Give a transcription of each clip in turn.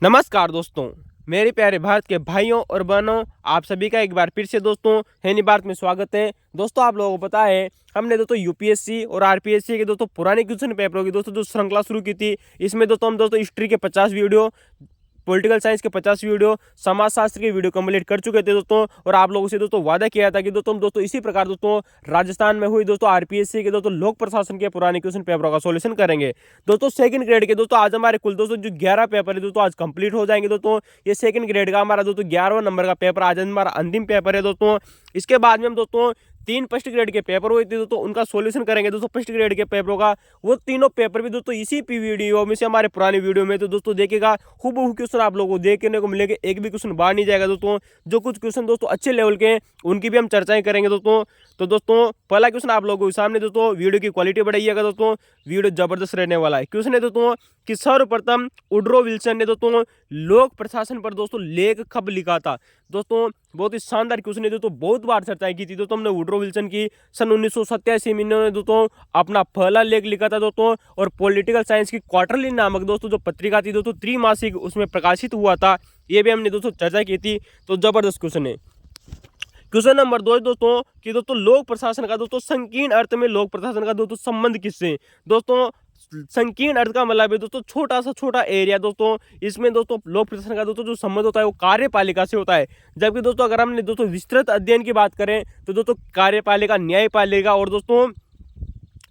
नमस्कार दोस्तों, मेरे प्यारे भारत के भाइयों और बहनों, आप सभी का एक बार फिर से दोस्तों हिंदी भारत में स्वागत है। दोस्तों आप लोगों को पता है हमने दोस्तों यूपीएससी और आरपीएससी के दोस्तों पुराने क्वेश्चन पेपरों की दोस्तों जो श्रृंखला शुरू की थी। इसमें दोस्तों हम दोस्तों हिस्ट्री के 50 वीडियो, पॉलिटिकल साइंस के 50 वीडियो, समाजशास्त्र के वीडियो कंप्लीट कर चुके थे दोस्तों। और आप लोगों से दोस्तों वादा किया था कि दोस्तों हम दोस्तों इसी प्रकार दोस्तों राजस्थान में हुई दोस्तों आरपीएससी के दोस्तों लोक प्रशासन के पुराने क्वेश्चन पेपरों का सॉल्यूशन करेंगे। दोस्तों सेकंड ग्रेड के दोस्तों आज हमारे कुल दोस्तों जो 11 पेपर है दोस्तों आज कंप्लीट हो जाएंगे दोस्तों। ये सेकंड ग्रेड का हमारा दोस्तों 11वां नंबर का पेपर आज हमारा अंतिम पेपर है दोस्तों। इसके बाद में हम दोस्तों 3 फर्स्ट ग्रेड के पेपर हुए थे दोस्तों, उनका सॉल्यूशन करेंगे दोस्तों। फर्स्ट ग्रेड के पेपरों का वो तीनों पेपर भी दोस्तों इसी वीडियो में से हमारे पुराने वीडियो में तो दोस्तों देखेगा हूबहू क्वेश्चन आप लोगों को देखने को मिलेंगे, एक भी क्वेश्चन बाहर नहीं जाएगा दोस्तों। जो कुछ क्वेश्चन दोस्तों अच्छे लेवल के हैं उनकी भी हम चर्चाएं करेंगे दोस्तों। तो दोस्तों पहला क्वेश्चन आप लोगों के सामने दोस्तों, वीडियो की क्वालिटी बढ़ाइएगा दोस्तों, वीडियो जबरदस्त रहने वाला है। क्वेश्चन है दोस्तों कि सर्वप्रथम वुड्रो विल्सन ने दोस्तों लोक प्रशासन पर दोस्तों लेख कब लिखा था। दोस्तों बहुत ही शानदार क्वेश्चन है दोस्तों, बहुत बार चर्चा की थी दोस्तों हमने वुड्रो विल्सन की। सन 1987 में इन्होंने दोस्तों अपना पहला लेख लिखा था दोस्तों, और पॉलिटिकल साइंस की क्वार्टरली नामक दोस्तों जो पत्रिका थी दोस्तों, त्रैमासिक, उसमें प्रकाशित हुआ था। ये भी हमने दोस्तों चर्चा की थी। तो जबरदस्त क्वेश्चन है। क्वेश्चन नंबर 2 दोस्तों कि दोस्तों लोक प्रशासन का दोस्तों संकीर्ण अर्थ में लोक प्रशासन का दोस्तों संबंध किससे। दोस्तों संकीर्ण अर्थ का मतलब है दोस्तों छोटा सा छोटा एरिया दोस्तों। इसमें दोस्तों लोक प्रशासन का दोस्तों जो संबंध होता है वो कार्यपालिका से होता है। जबकि दोस्तों अगर हमने दोस्तों विस्तृत अध्ययन की बात करें तो दोस्तों कार्यपालिका, न्यायपालिका और दोस्तों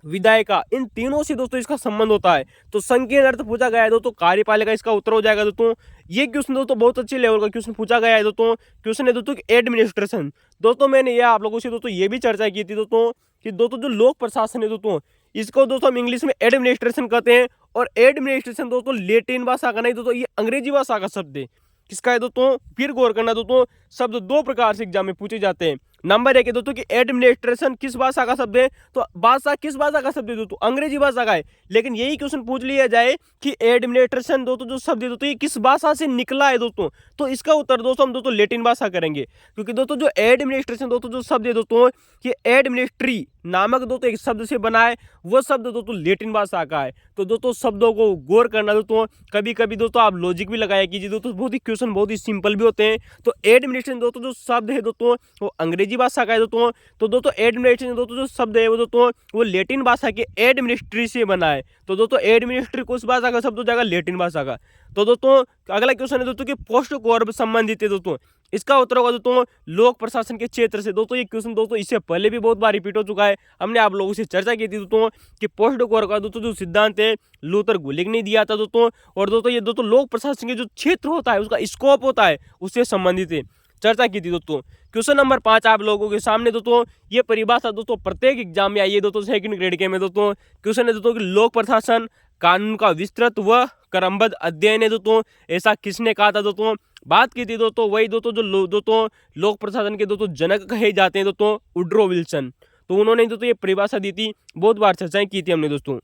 विधायिका, इन तीनों से दोस्तों इसका संबंध होता है। तो संकीर्ण अर्थ पूछा गया है दोस्तों, कार्यपालिका इसका उत्तर हो जाएगा दोस्तों। ये क्वेश्चन दोस्तों बहुत अच्छे लेवल का क्वेश्चन पूछा गया है दोस्तों। क्वेश्चन है दोस्तों एडमिनिस्ट्रेशन। दोस्तों मैंने ये आप लोगों से दोस्तों ये भी चर्चा की थी दोस्तों कि दोस्तों जो लोक प्रशासन है दोस्तों, इसको दोस्तों हम इंग्लिश में एडमिनिस्ट्रेशन कहते हैं। और एडमिनिस्ट्रेशन दोस्तों लेटिन भाषा का नहीं दोस्तों, ये अंग्रेजी भाषा का शब्द है। किसका है दोस्तों, फिर गौर करना दोस्तों, शब्द दो प्रकार से एग्जाम में पूछे जाते हैं। नंबर 1 है दोस्तों कि एडमिनिस्ट्रेशन किस भाषा का शब्द है। तो भाषा किस भाषा का शब्द है दोस्तों, अंग्रेजी भाषा का है। लेकिन यही क्वेश्चन पूछ लिया जाए कि एडमिनिस्ट्रेशन दोस्तों जो शब्द है दोस्तों ये किस भाषा से निकला है दोस्तों, तो इसका उत्तर दोस्तों हम दोस्तों लेटिन भाषा करेंगे। क्योंकि दोस्तों जो एडमिनिस्ट्रेशन दोस्तों जो शब्द है दोस्तों, ये एडमिनिस्ट्री नामक दोस्तों एक शब्द से बना है, वो शब्द दोस्तों लेटिन भाषा का है। तो दोस्तों शब्दों को गौर करना दोस्तों, कभी कभी दोस्तों आप लॉजिक भी लगाया कीजिए दोस्तों, बहुत ही क्वेश्चन बहुत ही सिंपल भी होते हैं। तो एडमिनिस्ट्रेशन दोस्तों जो शब्द है दोस्तों वो अंग्रेजी भाषा का है दोस्तों। तो दोस्तों एडमिनिस्ट्रेशन दोस्तों जो शब्द है वो दोस्तों वो लेटिन भाषा के एडमिनिस्ट्री से बना है। तो दोस्तों एडमिनिस्ट्री किस भाषा का शब्द हो जाएगा, लेटिन भाषा का। तो दोस्तों अगला क्वेश्चन है दोस्तों कि पोस्ट को वर्ब संबंधित है दोस्तों, इसका उत्तर होगा दोस्तों लोक प्रशासन के क्षेत्र से। दोस्तों ये क्वेश्चन दोस्तों इससे पहले भी बहुत बार रिपीट हो चुका है, हमने आप लोगों से चर्चा की थी दोस्तों कि पोस्ट कोर का दोस्तों जो सिद्धांत है लूथर गुलिग ने दिया था दोस्तों। और दोस्तों ये दोस्तों लोक प्रशासन के जो क्षेत्र होता है उसका स्कोप होता है उससे संबंधित है, चर्चा की थी दोस्तों। क्वेश्चन नंबर 5 आप लोगों के सामने दोस्तों, ये परिभाषा दोस्तों प्रत्येक एग्जाम में आई है दोस्तों सेकंड ग्रेड के में दोस्तों। क्वेश्चन है दोस्तों कि लोक प्रशासन कानून का विस्तृत व क्रमबद्ध अध्ययन है दोस्तों, ऐसा किसने कहा था दोस्तों। बात की थी दोस्तों वही दोस्तों जो दोस्तों लोक प्रशासन के दोस्तों जनक कहे जाते हैं दोस्तों, वुड्रो विल्सन। तो उन्होंने दोस्तों ये परिभाषा दी थी, बहुत बार चर्चाएं की थी हमने दोस्तों।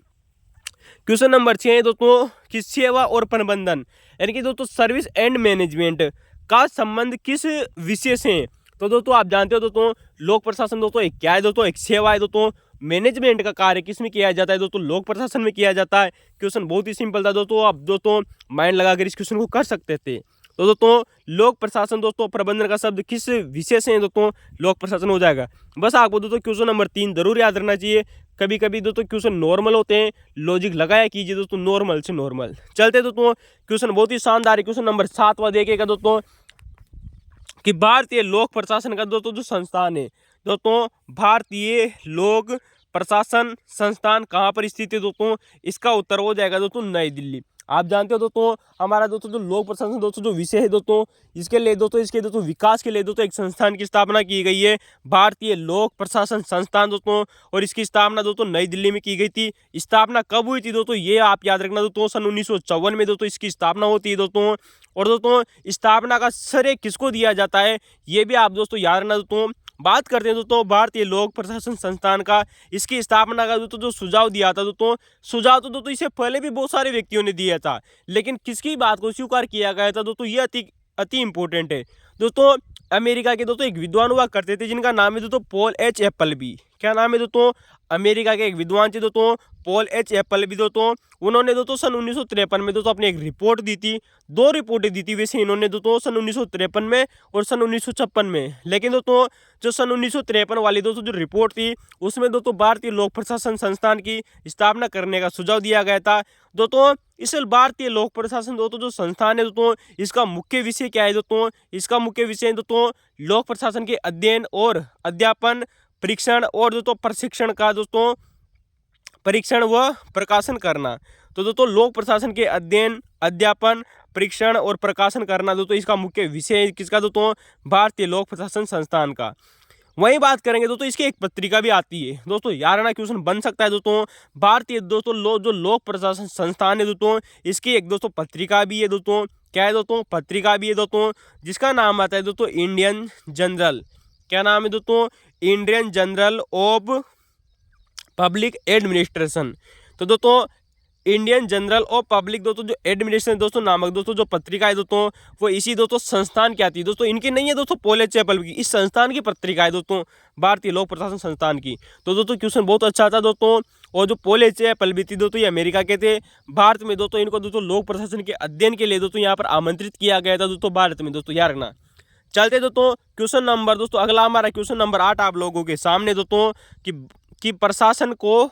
क्वेश्चन नंबर 6 है दोस्तों कि सेवा और प्रबंधन यानी कि दोस्तों सर्विस एंड मैनेजमेंट का संबंध किस विषय से है। तो दोस्तों आप जानते हो दोस्तों लोक प्रशासन दोस्तों एक क्या है दोस्तों, एक सेवा है दोस्तों। मैनेजमेंट का कार्य किस में किया जाता है दोस्तों, लोक प्रशासन में किया जाता है। क्वेश्चन बहुत ही सिंपल था दोस्तों, आप दोस्तों माइंड लगाकर इस क्वेश्चन को कर सकते थे। तो दोस्तों लोक प्रशासन दोस्तों प्रबंधन का शब्द किस विषय से है दोस्तों, लोक प्रशासन हो जाएगा। बस आपको दोस्तों क्वेश्चन नंबर 3 जरूर याद रखना चाहिए। कभी कभी दोस्तों क्वेश्चन नॉर्मल होते हैं, लॉजिक लगाया कीजिए दोस्तों, नॉर्मल से नॉर्मल चलते दोस्तों। क्वेश्चन बहुत ही शानदार है। क्वेश्चन नंबर 7वां देखिएगा दोस्तों कि भारतीय लोक प्रशासन का दोस्तों जो संस्थान है दोस्तों, भारतीय लोक प्रशासन संस्थान कहाँ पर स्थित है दोस्तों, इसका उत्तर हो जाएगा दोस्तों नई दिल्ली। आप जानते हो दोस्तों हमारा दोस्तों जो लोक प्रशासन दोस्तों जो विषय है दोस्तों, इसके लिए दोस्तों इसके दोस्तों विकास के लिए दोस्तों एक संस्थान की स्थापना की गई है, भारतीय लोक प्रशासन संस्थान दोस्तों। और इसकी स्थापना दोस्तों नई दिल्ली में की गई थी। स्थापना कब हुई थी दोस्तों, ये आप याद रखना दोस्तों, सन 1954 में दोस्तों इसकी स्थापना होती है दोस्तों। और दोस्तों स्थापना का श्रेय किसको दिया जाता है, ये भी आप दोस्तों याद रखना दोस्तों। बात करते हैं दोस्तों भारतीय लोक प्रशासन संस्थान का, इसकी स्थापना का दोस्तों जो सुझाव दिया था दोस्तों, सुझाव तो दोस्तों इससे पहले भी बहुत सारे व्यक्तियों ने दिया था, लेकिन किसकी बात को स्वीकार किया गया था दोस्तों, ये अति इंपॉर्टेंट है दोस्तों। अमेरिका के दोस्तों एक विद्वान हुआ करते थे जिनका नाम है दोस्तों पॉल एच एप्पलबी। क्या नाम है दोस्तों, अमेरिका के एक विद्वान थे दोस्तों, पॉल एच एप्पल भी दोस्तों। उन्होंने दोस्तों सन 1953 में दोस्तों अपनी एक रिपोर्ट दी थी, 2 रिपोर्टें दी थी वैसे इन्होंने दोस्तों, सन 1953 में और सन 1956 में। लेकिन दोस्तों जो सन 1953 वाली दोस्तों जो रिपोर्ट थी, उसमें दोस्तों भारतीय लोक प्रशासन संस्थान की स्थापना करने का सुझाव दिया गया था। दोस्तों इस भारतीय लोक प्रशासन दोस्तों जो संस्थान है दोस्तों, इसका मुख्य विषय क्या है दोस्तों, इसका मुख्य विषय है दोस्तों लोक प्रशासन के अध्ययन और अध्यापन, परीक्षण और दोस्तों प्रशिक्षण का दोस्तों परीक्षण व प्रकाशन करना। तो दोस्तों लोक प्रशासन के अध्ययन, अध्यापन, परीक्षण और प्रकाशन करना दोस्तों इसका मुख्य विषय है किसका दोस्तों, भारतीय लोक प्रशासन संस्थान का। वही बात करेंगे दोस्तों, इसकी एक पत्रिका भी आती है दोस्तों, याराना क्वेश्चन बन सकता है दोस्तों। भारतीय दोस्तों जो लोक प्रशासन संस्थान है दोस्तों, इसकी एक दोस्तों पत्रिका भी है दोस्तों। क्या है दोस्तों, पत्रिका भी है दोस्तों, जिसका नाम आता है दोस्तों इंडियन जनरल। क्या नाम है दोस्तों, Indian general of public administration. तो दोस्तों इंडियन जनरल ऑफ पब्लिक दोस्तों जो एडमिनिस्ट्रेशन दोस्तों नामक दोस्तों जो पत्रिका है दोस्तों, वो इसी दोस्तों संस्थान की आती है दोस्तों, इनकी नहीं है दोस्तों पॉल एच एप्पल की, इस संस्थान की पत्रिका है दोस्तों, भारतीय लोक प्रशासन संस्थान की। तो दोस्तों क्वेश्चन बहुत अच्छा था दोस्तों। और जो पॉल एच एप्पल भी थी दोस्तों, ये अमेरिका के थे। भारत में दोस्तों इनको दोस्तों लोक प्रशासन के अध्ययन के लिए दोस्तों यहाँ पर आमंत्रित किया गया था दोस्तों भारत में दोस्तों, याद रखना। चलते दोस्तों क्वेश्चन नंबर दोस्तों, अगला हमारा क्वेश्चन नंबर 8 आप लोगों के सामने दोस्तों कि प्रशासन को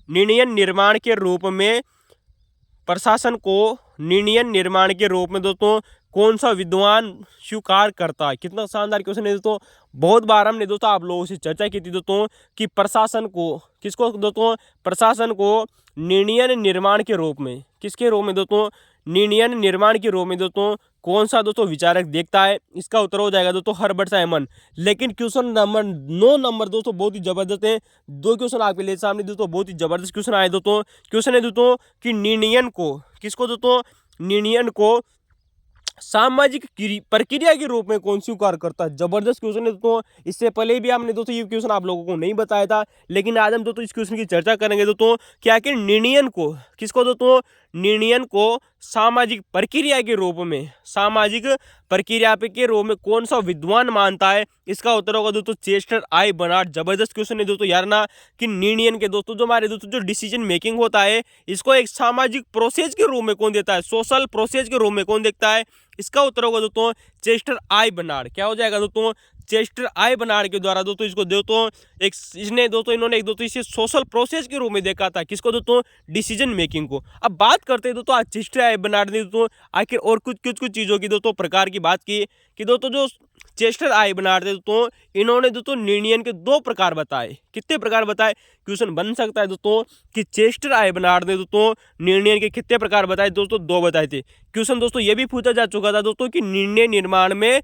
निर्णय निर्माण के रूप में, प्रशासन को निर्णय निर्माण के रूप में दोस्तों कौन सा विद्वान स्वीकार करता है। कितना शानदार क्वेश्चन है दोस्तों। बहुत बार हमने दोस्तों आप लोगों से चर्चा की थी दोस्तों कि प्रशासन को, किसको दोस्तों, प्रशासन को निर्णय निर्माण के रूप में, किसके रूप में दोस्तों, निर्णय निर्माण के रूप में दोस्तों कौन सा दोस्तों विचारक देखता है। इसका उत्तर हो जाएगा दोस्तों हर्बर्ट साइमन। लेकिन क्वेश्चन नंबर 9 नंबर दोस्तों बहुत ही जबरदस्त है। 2 क्वेश्चन आपके लिए सामने दोस्तों, बहुत ही जबरदस्त क्वेश्चन आए दोस्तों। क्वेश्चन है दोस्तों कि निर्णयन को, किसको दोस्तों, निर्णयन को सामाजिक प्रक्रिया के रूप में कौन स्वीकार करता है। जबरदस्त क्वेश्चन है दोस्तों। इससे पहले भी हमने दोस्तों ये क्वेश्चन आप लोगों को नहीं बताया था, लेकिन आज हम दोस्तों इस क्वेश्चन की चर्चा करेंगे दोस्तों कि आखिर निर्णयन को, किसको दोस्तों, निर्णयन को सामाजिक प्रक्रिया के रूप में, सामाजिक प्रक्रिया के रूप में कौन सा विद्वान मानता है। इसका उत्तर होगा दोस्तों चेस्टर आई बर्नार्ड। जबरदस्त क्वेश्चन है दोस्तों, यार ना कि निर्णयन के दोस्तों जो हमारे दोस्तों जो डिसीजन मेकिंग होता है, इसको एक सामाजिक प्रोसेस के रूप में कौन देता है, सोशल प्रोसेस के रूप में कौन देखता है। इसका उत्तर होगा दोस्तों चेस्टर आई बर्नार्ड। क्या हो जाएगा दोस्तों, चेस्टर आई बर्नार्ड के द्वारा दोस्तों इसको दोस्तों एक इसने दोस्तों इन्होंने एक दोस्तों इसे सोशल प्रोसेस के रूप में देखा था। किसको दोस्तों, डिसीजन मेकिंग को। अब बात करते हैं दोस्तों आज चेस्टर आई बर्नार्ड ने दोस्तों आखिर और कुछ चीज़ों की दोस्तों प्रकार की बात की कि दोस्तों जो चेस्टर आई बर्नार्ड थे दोस्तों, इन्होंने दोस्तों निर्णयन के 2 प्रकार बताए। कितने प्रकार बताए, क्वेश्चन बन सकता है दोस्तों कि चेस्टर आई बर्नार्ड ने दोस्तों निर्णयन के कितने प्रकार बताए दोस्तों, 2 बताए थे। क्वेश्चन दोस्तों ये भी पूछा जा चुका था दोस्तों कि निर्णय निर्माण में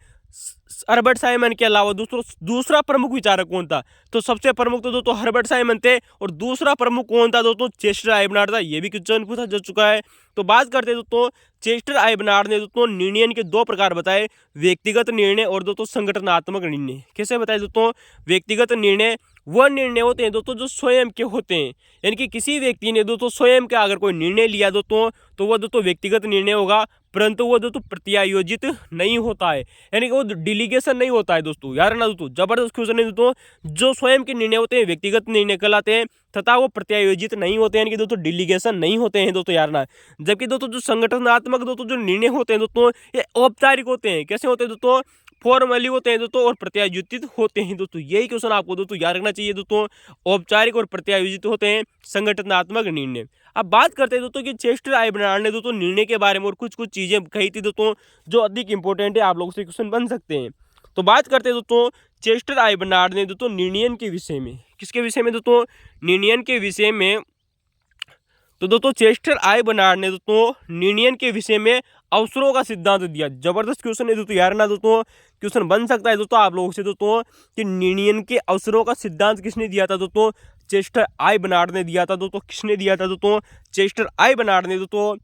हर्बर्ट साइमन के अलावा दोस्तों दूसरा प्रमुख विचारक कौन था। तो सबसे प्रमुख तो दोस्तों हर्बर्ट साइमन थे, और दूसरा प्रमुख कौन था दोस्तों, चेस्टर आई बर्नार्ड था। ये भी क्वेश्चन पूछा जा चुका है। तो बात करते हैं दोस्तों चेस्टर आई बर्नार्ड ने दोस्तों निर्णय के 2 प्रकार बताए, व्यक्तिगत निर्णय और दोस्तों संगठनात्मक निर्णय। कैसे बताए दोस्तों, व्यक्तिगत निर्णय वह निर्णय होते हैं दोस्तों जो स्वयं के होते हैं, यानी कि किसी व्यक्ति ने दोस्तों स्वयं का अगर कोई निर्णय लिया दोस्तों तो वह दोस्तों व्यक्तिगत निर्णय होगा, परंतु वो दोस्तों प्रत्यायोजित नहीं होता है, यानी कि वो डिलीगेशन नहीं होता है दोस्तों। यार ना दोस्तों जबरदस्त क्वेश्चन है दोस्तों। जो स्वयं के निर्णय होते हैं व्यक्तिगत निर्णय कहलाते हैं, तथा वो प्रत्यायोजित नहीं होते हैं, यानी कि दोस्तों डिलीगेशन नहीं होते हैं दोस्तों, यार ना। जबकि दोस्तों जो संगठनात्मक दोस्तों जो निर्णय होते हैं दोस्तों, ये औपचारिक होते हैं। कैसे होते हैं दोस्तों, फॉर्मली होते हैं दोस्तों और प्रत्यायोजित होते हैं दोस्तों। यही क्वेश्चन आपको दोस्तों याद रखना चाहिए दोस्तों, औपचारिक और प्रत्यायोजित होते हैं संगठनात्मक निर्णय। अब बात करते हैं दोस्तों कि चेस्टर आई बर्नार्ड ने दोस्तों निर्णय के बारे में और कुछ चीजें कही थी दोस्तों जो अधिक इंपॉर्टेंट है, आप लोगों से क्वेश्चन बन सकते हैं। तो बात करते हैं दोस्तों चेस्टर आई बर्नार्ड ने दोस्तों निर्णय के विषय में, किसके विषय में दोस्तों, निर्णय के विषय में। तो दोस्तों चेस्टर आई बर्नार्ड ने दोस्तों निर्णय के विषय में अवसरों का सिद्धांत दिया। जबरदस्त क्वेश्चन है दोस्तों, यार ना दोस्तों क्वेश्चन बन सकता है दोस्तों आप लोगों से दोस्तों कि निर्णय के अवसरों का सिद्धांत किसने दिया था दोस्तों, चेस्टर आई बर्नार्ड ने दिया था दोस्तों। किसने दिया था दोस्तों, चेस्टर आई बर्नार्ड ने दोस्तों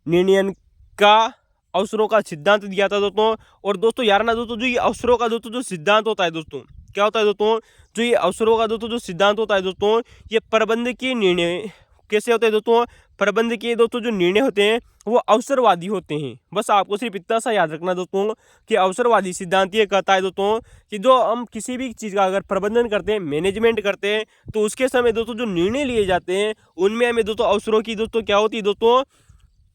निर्णय का अवसरों का सिद्धांत दिया था दोस्तों। और दोस्तों यार ना दोस्तों जो ये अवसरों का दोस्तों जो सिद्धांत होता है दोस्तों, क्या होता है दोस्तों, जो ये अवसरों का दोस्तों जो सिद्धांत होता है दोस्तों, ये प्रबंधकीय निर्णय कैसे होते हैं दोस्तों, प्रबंधकीय दोस्तों जो निर्णय होते हैं वो अवसरवादी होते हैं। बस आपको सिर्फ इतना सा याद रखना दोस्तों कि अवसरवादी सिद्धांत ये कहता है दोस्तों कि जो हम किसी भी चीज़ का अगर प्रबंधन करते हैं, मैनेजमेंट करते हैं, तो उसके समय दोस्तों जो निर्णय लिए जाते हैं उनमें हमें दोस्तों अवसरों की दोस्तों क्या होती है दोस्तों,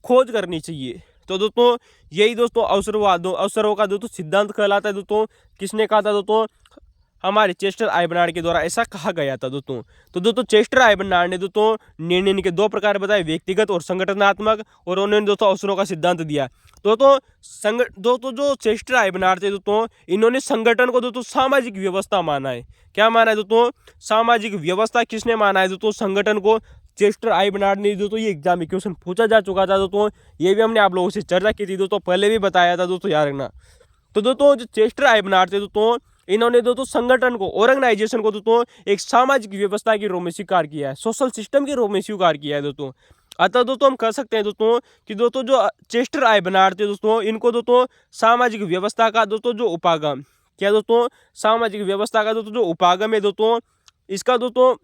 खोज करनी चाहिए। तो दोस्तों यही दोस्तों अवसरों का दोस्तों सिद्धांत कहलाता है दोस्तों। किसने कहा था दोस्तों, हमारे चेस्टर आइबर्नार्ड के द्वारा ऐसा कहा गया था दोस्तों। तो दोस्तों चेस्टर आइबर्नार्ड ने दोस्तों निर्णय के दो प्रकार बताए, व्यक्तिगत और संगठनात्मक, और उन्होंने दोस्तों अवसरों का सिद्धांत दिया। दोस्तों जो चेस्टर आइबर्नार्ड थे दोस्तों, इन्होंने संगठन को दोस्तों सामाजिक व्यवस्था माना है। क्या माना है दोस्तों, सामाजिक व्यवस्था। किसने माना है दोस्तों, संगठन को चेस्टर आइबर्नार्ड ने। दोस्तों ये एग्जाम में क्वेश्चन पूछा जा चुका था दोस्तों, ये भी हमने आप लोगों से चर्चा की थी दोस्तों, पहले भी बताया था दोस्तों, याद रखना। तो दोस्तों जो चेस्टर आइबर्नार्ड थे दोस्तों, इन्होंने दोस्तों संगठन को, ऑर्गेनाइजेशन को दोस्तों एक सामाजिक व्यवस्था के रूप में स्वीकार किया है, सोशल सिस्टम के रूप में स्वीकार किया है दोस्तों। अतः दोस्तों हम कह सकते हैं दोस्तों कि दोस्तों जो चेस्टर आइबर्नार्ड थे दोस्तों, इनको दोस्तों सामाजिक व्यवस्था का दोस्तों जो उपागम, क्या दोस्तों, सामाजिक व्यवस्था का दोस्तों जो उपागम है दोस्तों, इसका दोस्तों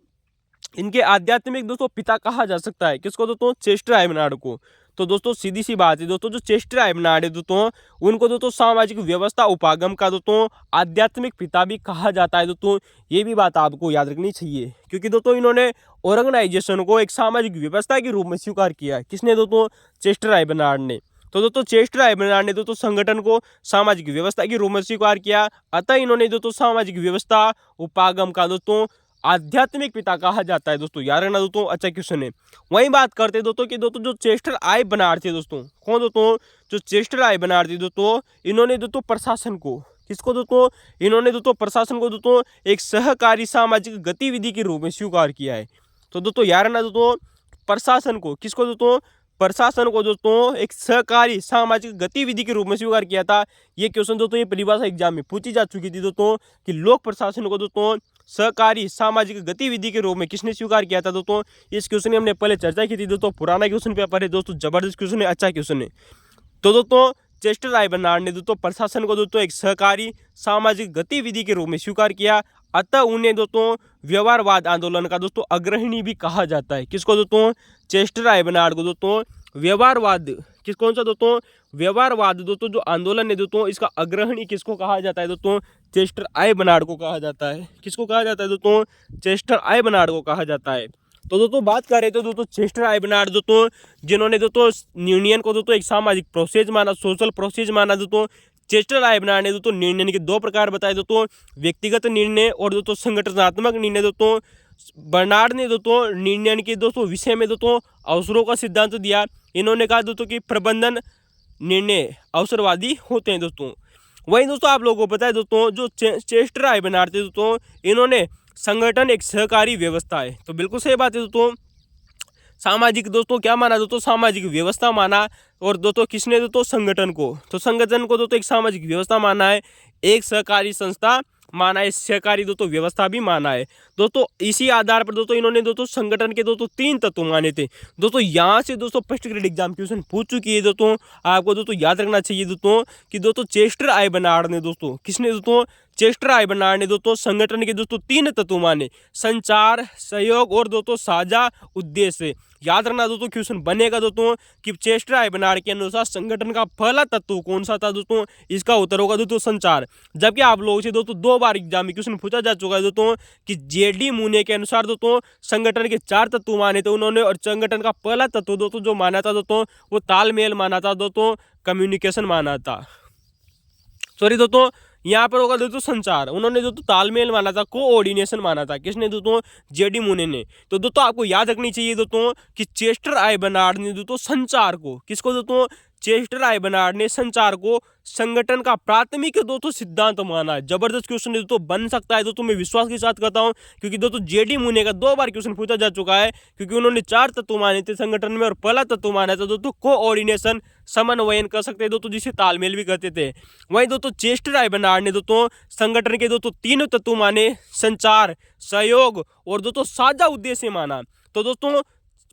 इनके आध्यात्मिक दोस्तों पिता कहा जा सकता है। किसको दोस्तों, चेस्टर आइबर्नार्ड को। तो दोस्तों सीधी सी बात है दोस्तों, जो चेस्टर आइबर्नार्ड है दोस्तों, उनको दोस्तों सामाजिक व्यवस्था उपागम का दोस्तों आध्यात्मिक पिता भी कहा जाता है दोस्तों। ये भी बात आपको याद रखनी चाहिए, क्योंकि दोस्तों इन्होंने ऑर्गेनाइजेशन को एक सामाजिक व्यवस्था के रूप में स्वीकार किया है। किसने दोस्तों, चेस्टर आइबर्नार्ड ने। तो दोस्तों चेस्टर आइबर्नार्ड ने दोस्तों संगठन को सामाजिक व्यवस्था के रूप में स्वीकार किया, अतः इन्होंने दोस्तों सामाजिक व्यवस्था उपागम का दोस्तों आध्यात्मिक पिता कहा जाता है दोस्तों। याद रखना दोस्तों, अच्छा क्वेश्चन है। वहीं बात करते हैं दोस्तों कि दोस्तों जो चेस्टर आइबर्नार्ड थे दोस्तों, कौन दोस्तों, जो चेस्टर आइबर्नार्ड थे दोस्तों, इन्होंने दोस्तों प्रशासन को, किसको दोस्तों, इन्होंने दोस्तों प्रशासन को दोस्तों एक सहकारी सामाजिक गतिविधि के रूप में स्वीकार किया है। तो दोस्तों याद रखना दोस्तों, प्रशासन को, किसको दोस्तों, प्रशासन को दोस्तों एक सहकारी सामाजिक गतिविधि के रूप में स्वीकार किया था। ये क्वेश्चन दोस्तों ये परिभाषा एग्जाम में पूछी जा चुकी थी दोस्तों, कि लोक प्रशासन को दोस्तों सहकारी सामाजिक गतिविधि के रूप में किसने स्वीकार किया था दोस्तों। इस क्वेश्चन की हमने पहले चर्चा की थी दोस्तों, पुराना क्वेश्चन पेपर है दोस्तों, जबरदस्त क्वेश्चन है, अच्छा क्वेश्चन है। तो दोस्तों चेस्टर आइबर्नार्ड ने दोस्तों प्रशासन को दोस्तों एक सहकारी सामाजिक गतिविधि के रूप में स्वीकार किया, अतः उन्हें दोस्तों व्यवहारवाद आंदोलन का दोस्तों अग्रणी भी कहा जाता है। किसको दोस्तों, चेस्टर आइबर्नार्ड को दोस्तों व्यवहारवाद, किस कौन सा दोस्तों, व्यवहारवाद दोस्तों जो आंदोलन है दोस्तों, इसका अग्रणी किसको कहा जाता है दोस्तों, चेस्टर आइबर्नार्ड को कहा जाता है। किसको कहा जाता है दोस्तों, चेस्टर आइबर्नार्ड को कहा जाता है। तो दोस्तों बात कर रहे थे दोस्तों चेस्टर आइबर्नार्ड दोस्तों, जिन्होंने दोस्तों यूनियन को दोस्तों एक सामाजिक प्रोसेस माना, सोशल प्रोसेस माना दोस्तों। चेस्टर आइबर्नार्ड ने दोस्तों निर्णय के दो प्रकार बताए दोस्तों, व्यक्तिगत निर्णय और दोस्तों संगठनात्मक निर्णय दोस्तों। बर्नार्ड ने दोस्तों निर्णय के दोस्तों विषय में दोस्तों अवसरों का सिद्धांत दिया। इन्होंने कहा दोस्तों कि प्रबंधन निर्णय अवसरवादी होते हैं दोस्तों। वहीं दोस्तों आप लोगों को पता है दोस्तों, जो चेस्टर आइबर्नार्ड थे दोस्तों, इन्होंने संगठन एक सहकारी व्यवस्था है। तो बिल्कुल सही बात है दोस्तों, सामाजिक दोस्तों क्या माना दोस्तों, सामाजिक व्यवस्था माना। और दोस्तों किसने दोस्तों, संगठन को, तो संगठन को दोस्तों एक सामाजिक व्यवस्था माना है, एक सहकारी संस्था माना है, सहकारी दोस्तों व्यवस्था भी माना है दोस्तों। इसी आधार पर दोस्तों इन्होंने दोस्तों संगठन के दोस्तों 3 तत्व माने थे दोस्तों। यहाँ से दोस्तों फर्स्ट ग्रेड एग्जाम क्वेश्चन पूछ चुकी है दोस्तों, आपको दोस्तों याद रखना चाहिए दोस्तों कि दोस्तों चेस्टर आइबर्नार्ड ने दोस्तों, किसने दोस्तों, चेस्टर आइबर्नार्ड ने दोस्तों संगठन के दोस्तों 3 तत्व माने, संचार, सहयोग और दोस्तों साझा उद्देश्य। याद रखना दोस्तों, क्वेश्चन बनेगा दोस्तों कि चेस्टर आइबर्नार्ड के अनुसार संगठन का पहला तत्व कौन सा था दोस्तों, इसका उत्तर होगा दोस्तों संचार। जबकि आप लोगों से दोस्तों 2 बार एग्जाम में क्वेश्चन पूछा जा चुका है दोस्तों कि जेडी मूने के अनुसार दोस्तों संगठन के 4 तत्व माने थे उन्होंने, और संगठन का पहला तत्व दोस्तों जो माना था दोस्तों वो तालमेल माना था दोस्तों, कम्युनिकेशन माना था। सॉरी दोस्तों, यहाँ पर होगा दोस्तों संचार, उन्होंने दोस्तों तालमेल माना था, कोऑर्डिनेशन माना था। किसने दोस्तों, जेडी मूने ने। तो दोस्तों आपको याद रखनी चाहिए दोस्तों कि चेस्टर आइबर्नार्ड ने दोस्तों संचार को, किसको दोस्तों, चेस्टर आइबर्नार्ड ने संचार को संगठन का प्राथमिक दोस्तों सिद्धांत माना है। जबरदस्त क्वेश्चन दोस्तों बन सकता है दोस्तों, मैं विश्वास के साथ कहता हूं, क्योंकि दोस्तों जेडी मूने का 2 बार क्वेश्चन पूछा जा चुका है, क्योंकि उन्होंने 4 तत्व माने थे संगठन में, और पहला तत्व माना था दोस्तों कोऑर्डिनेशन, समन्वयन कर सकते हैं दोस्तों, जिसे तालमेल भी कहते थे। वहीं दोस्तों चेस्टर आइबर्नार्ड ने दोस्तों संगठन के दोस्तों 3 तत्व माने, संचार, सहयोग और दोस्तों साझा उद्देश्य माना। तो दोस्तों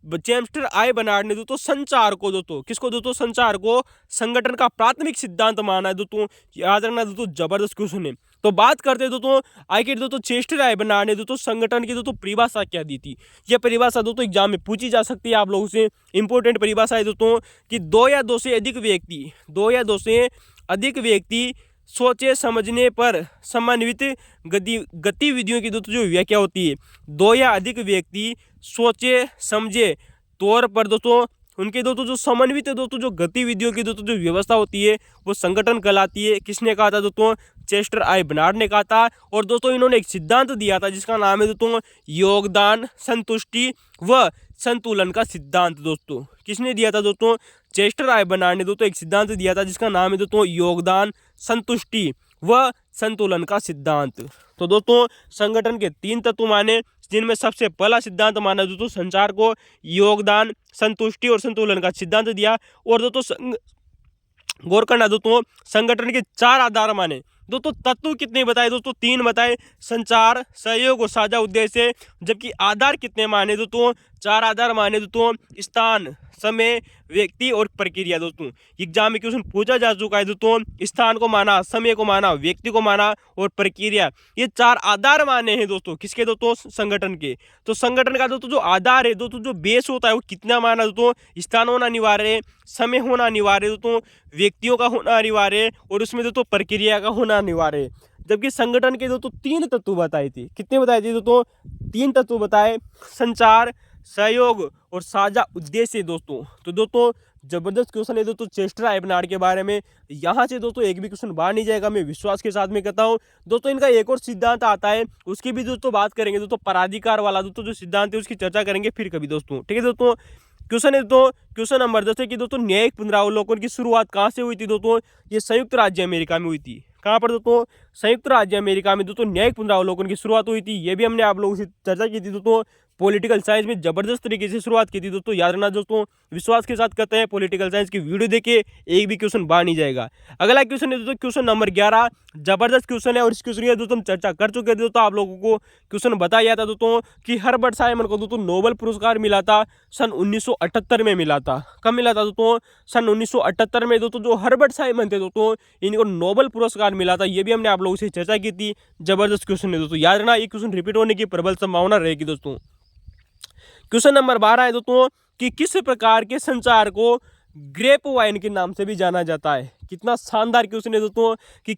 चेस्टर आई बनार्ड ने दोस्तों संचार को दोस्तों किसको दोस्तों संचार को संगठन का प्राथमिक सिद्धांत माना है दोस्तों। याद रखना दोस्तों, जबरदस्त क्वेश्चन है। तो बात करते हैं दोस्तों आखिर दोस्तों चेस्टर आई बनार्ड ने दोस्तों संगठन की दोस्तों परिभाषा क्या दी थी। यह परिभाषा दोस्तों एग्जाम में पूछी जा सकती है आप लोगों से। इंपॉर्टेंट परिभाषा है दोस्तों कि दो या दो से अधिक व्यक्ति सोचे समझने पर समन्वित गतिविधियों की दोस्तों जो व्याख्या होती है। दो या अधिक व्यक्ति सोचे समझे तौर पर दोस्तों उनके दोस्तों जो समन्वित दोस्तों जो गतिविधियों की दोस्तों जो व्यवस्था होती है वो संगठन कहलाती है। किसने कहा था दोस्तों? चेस्टर आई बनार्ड ने कहा था। और दोस्तों इन्होंने एक सिद्धांत दिया था जिसका नाम है दोस्तों योगदान, संतुष्टि व संतुलन का सिद्धांत। दोस्तों किसने दिया था दोस्तों? चेस्टर आई बनार्ड ने दोस्तों एक सिद्धांत दिया था जिसका नाम है दोस्तों योगदान, संतुष्टि व संतुलन का सिद्धांत। तो दोस्तों संगठन के 3 तत्व माने, जिनमें सबसे पहला सिद्धांत माना दोस्तों संचार को, योगदान, संतुष्टि और संतुलन का सिद्धांत दिया। और दोस्तों गौर करना दोस्तों संगठन के 4 आधार माने। दोस्तों तत्व कितने बताए दोस्तों? 3 बताए, संचार, सहयोग और साझा उद्देश्य। जबकि आधार कितने माने दोस्तों? 4 आधार माने दोस्तों, स्थान, समय, व्यक्ति और प्रक्रिया। दोस्तों एग्जाम में क्वेश्चन पूछा जा चुका है दोस्तों, स्थान को माना, समय को माना, व्यक्ति को माना और प्रक्रिया, ये 4 आधार माने हैं दोस्तों। किसके दोस्तों? संगठन के। तो संगठन का दोस्तों जो आधार है दोस्तों जो बेस होता है वो कितना माना दोस्तों? स्थान होना अनिवार्य है, समय होना अनिवार्य है दोस्तों, व्यक्तियों का होना अनिवार्य है और उसमें दोस्तों प्रक्रिया का होना अनिवार्य है। जबकि संगठन के दोस्तों 3 तत्व बताए थे। कितने बताए थे दोस्तों? 3 तत्व बताए, संचार, सहयोग और साझा उद्देश्य। दोस्तों तो दोस्तों जबरदस्त क्वेश्चन है दोस्तों चेस्टर आई बनार्ड के बारे में। यहाँ से दोस्तों एक भी क्वेश्चन बाहर नहीं जाएगा, मैं विश्वास के साथ में कहता हूँ। दोस्तों इनका एक और सिद्धांत आता है, उसकी भी दोस्तों बात करेंगे दोस्तों, पराधिकार वाला दोस्तों जो सिद्धांत है उसकी चर्चा करेंगे फिर कभी दोस्तों। ठीक है दोस्तों, क्वेश्चन है दोस्तों क्वेश्चन नंबर 10 है कि दोस्तों न्यायिक पुनरावलोकन की शुरुआत कहाँ से हुई थी दोस्तों? ये संयुक्त राज्य अमेरिका में हुई थी। कहाँ पर दोस्तों? संयुक्त राज्य अमेरिका में दोस्तों न्यायिक पुनरावलोकन की शुरुआत हुई थी। ये भी हमने आप लोगों से चर्चा की थी दोस्तों। पॉलिटिकल साइंस में जबरदस्त तरीके से शुरुआत की थी दोस्तों। याद रखना दोस्तों, विश्वास के साथ कहते हैं पॉलिटिकल साइंस की वीडियो देखिए, एक भी क्वेश्चन बाहर नहीं जाएगा। अगला क्वेश्चन है दोस्तों क्वेश्चन नंबर 11, जबरदस्त क्वेश्चन है और इस क्वेश्चन की दोस्तों हम चर्चा कर चुके थे दोस्तों। आप लोगों को क्वेश्चन बताया था दोस्तों कि हर्बर्ट साइमन को दोस्तों नोबेल पुरस्कार मिला था सन 1978 में मिला था। कब मिला था दोस्तों? सन 1978 में दोस्तों जो हर्बर्ट साइमन थे दोस्तों इनको नोबेल पुरस्कार मिला था। ये भी हमने आप लोगों से चर्चा की थी। जबरदस्त क्वेश्चन है दोस्तों, याद रखना ये क्वेश्चन रिपीट होने की प्रबल संभावना रहेगी दोस्तों। क्वेश्चन नंबर 12 है दोस्तों कि किस प्रकार के संचार को ग्रेप वाइन के नाम से भी जाना जाता है। कितना शानदार क्वेश्चन है दोस्तों कि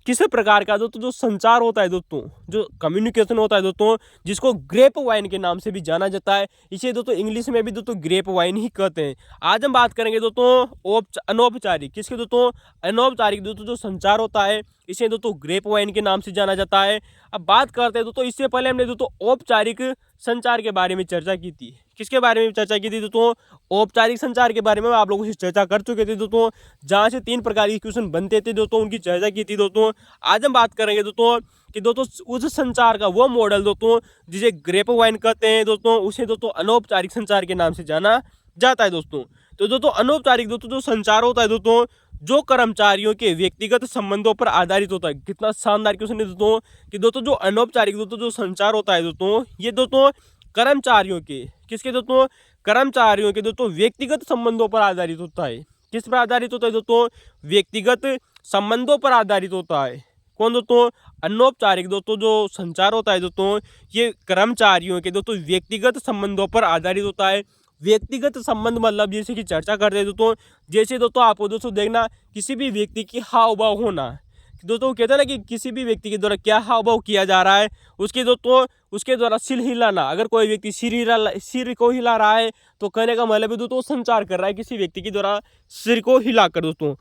किस प्रकार का दोस्तों जो संचार होता है दोस्तों, जो कम्युनिकेशन होता है दोस्तों, जिसको ग्रेप वाइन के नाम से भी जाना जाता है। इसे दोस्तों इंग्लिश में भी दोस्तों ग्रेप वाइन ही कहते हैं। आज हम बात करेंगे दोस्तों अनौपचारिक, किसके दोस्तों? अनौपचारिक दोस्तों जो संचार होता है इसे दोस्तों ग्रेप वाइन के नाम से जाना जाता है। अब बात करते हैं दोस्तों, इससे पहले हमने दोस्तों औपचारिक संचार के बारे में चर्चा की थी। किसके बारे में चर्चा की थी दोस्तों? औपचारिक संचार के बारे में आप लोगों से चर्चा कर चुके थे दोस्तों, जहां से 3 प्रकार के क्वेश्चन बनते थे दोस्तों, उनकी चर्चा की थी दोस्तों। आज हम बात करेंगे दोस्तों कि दोस्तों उस संचार का वो मॉडल दोस्तों जिसे ग्रेप वाइन कहते हैं दोस्तों, उसे दोस्तों अनौपचारिक संचार के नाम से जाना जाता है दोस्तों। तो दोस्तों अनौपचारिक दोस्तों जो संचार होता है दोस्तों जो कर्मचारियों के व्यक्तिगत संबंधों पर आधारित होता है। कितना शानदार क्वेश्चन है दोस्तों कि दोस्तों जो अनौपचारिक दोस्तों जो संचार होता है दोस्तों, ये दोस्तों कर्मचारियों के, किसके दोस्तों? कर्मचारियों के दोस्तों व्यक्तिगत संबंधों पर आधारित होता है। किस पर आधारित होता है दोस्तों? व्यक्तिगत संबंधों पर आधारित होता है। कौन दोस्तों? अनौपचारिक दोस्तों जो संचार होता है दोस्तों ये कर्मचारियों के दोस्तों व्यक्तिगत संबंधों पर आधारित होता है। व्यक्तिगत संबंध मतलब जैसे कि चर्चा करते हैं दोस्तों, जैसे दोस्तों आपको दोस्तों देखना किसी भी व्यक्ति की हाव भाव होना, दोस्तों कहते हैं ना कि किसी भी व्यक्ति के द्वारा क्या हाव भाव किया जा रहा है, उसके दोस्तों उसके द्वारा सिर हिलाना। अगर कोई व्यक्ति सिर को हिला रहा है तो कहने का मतलब है दोस्तों संचार कर रहा है किसी व्यक्ति के द्वारा सिर को हिलाकर। दोस्तों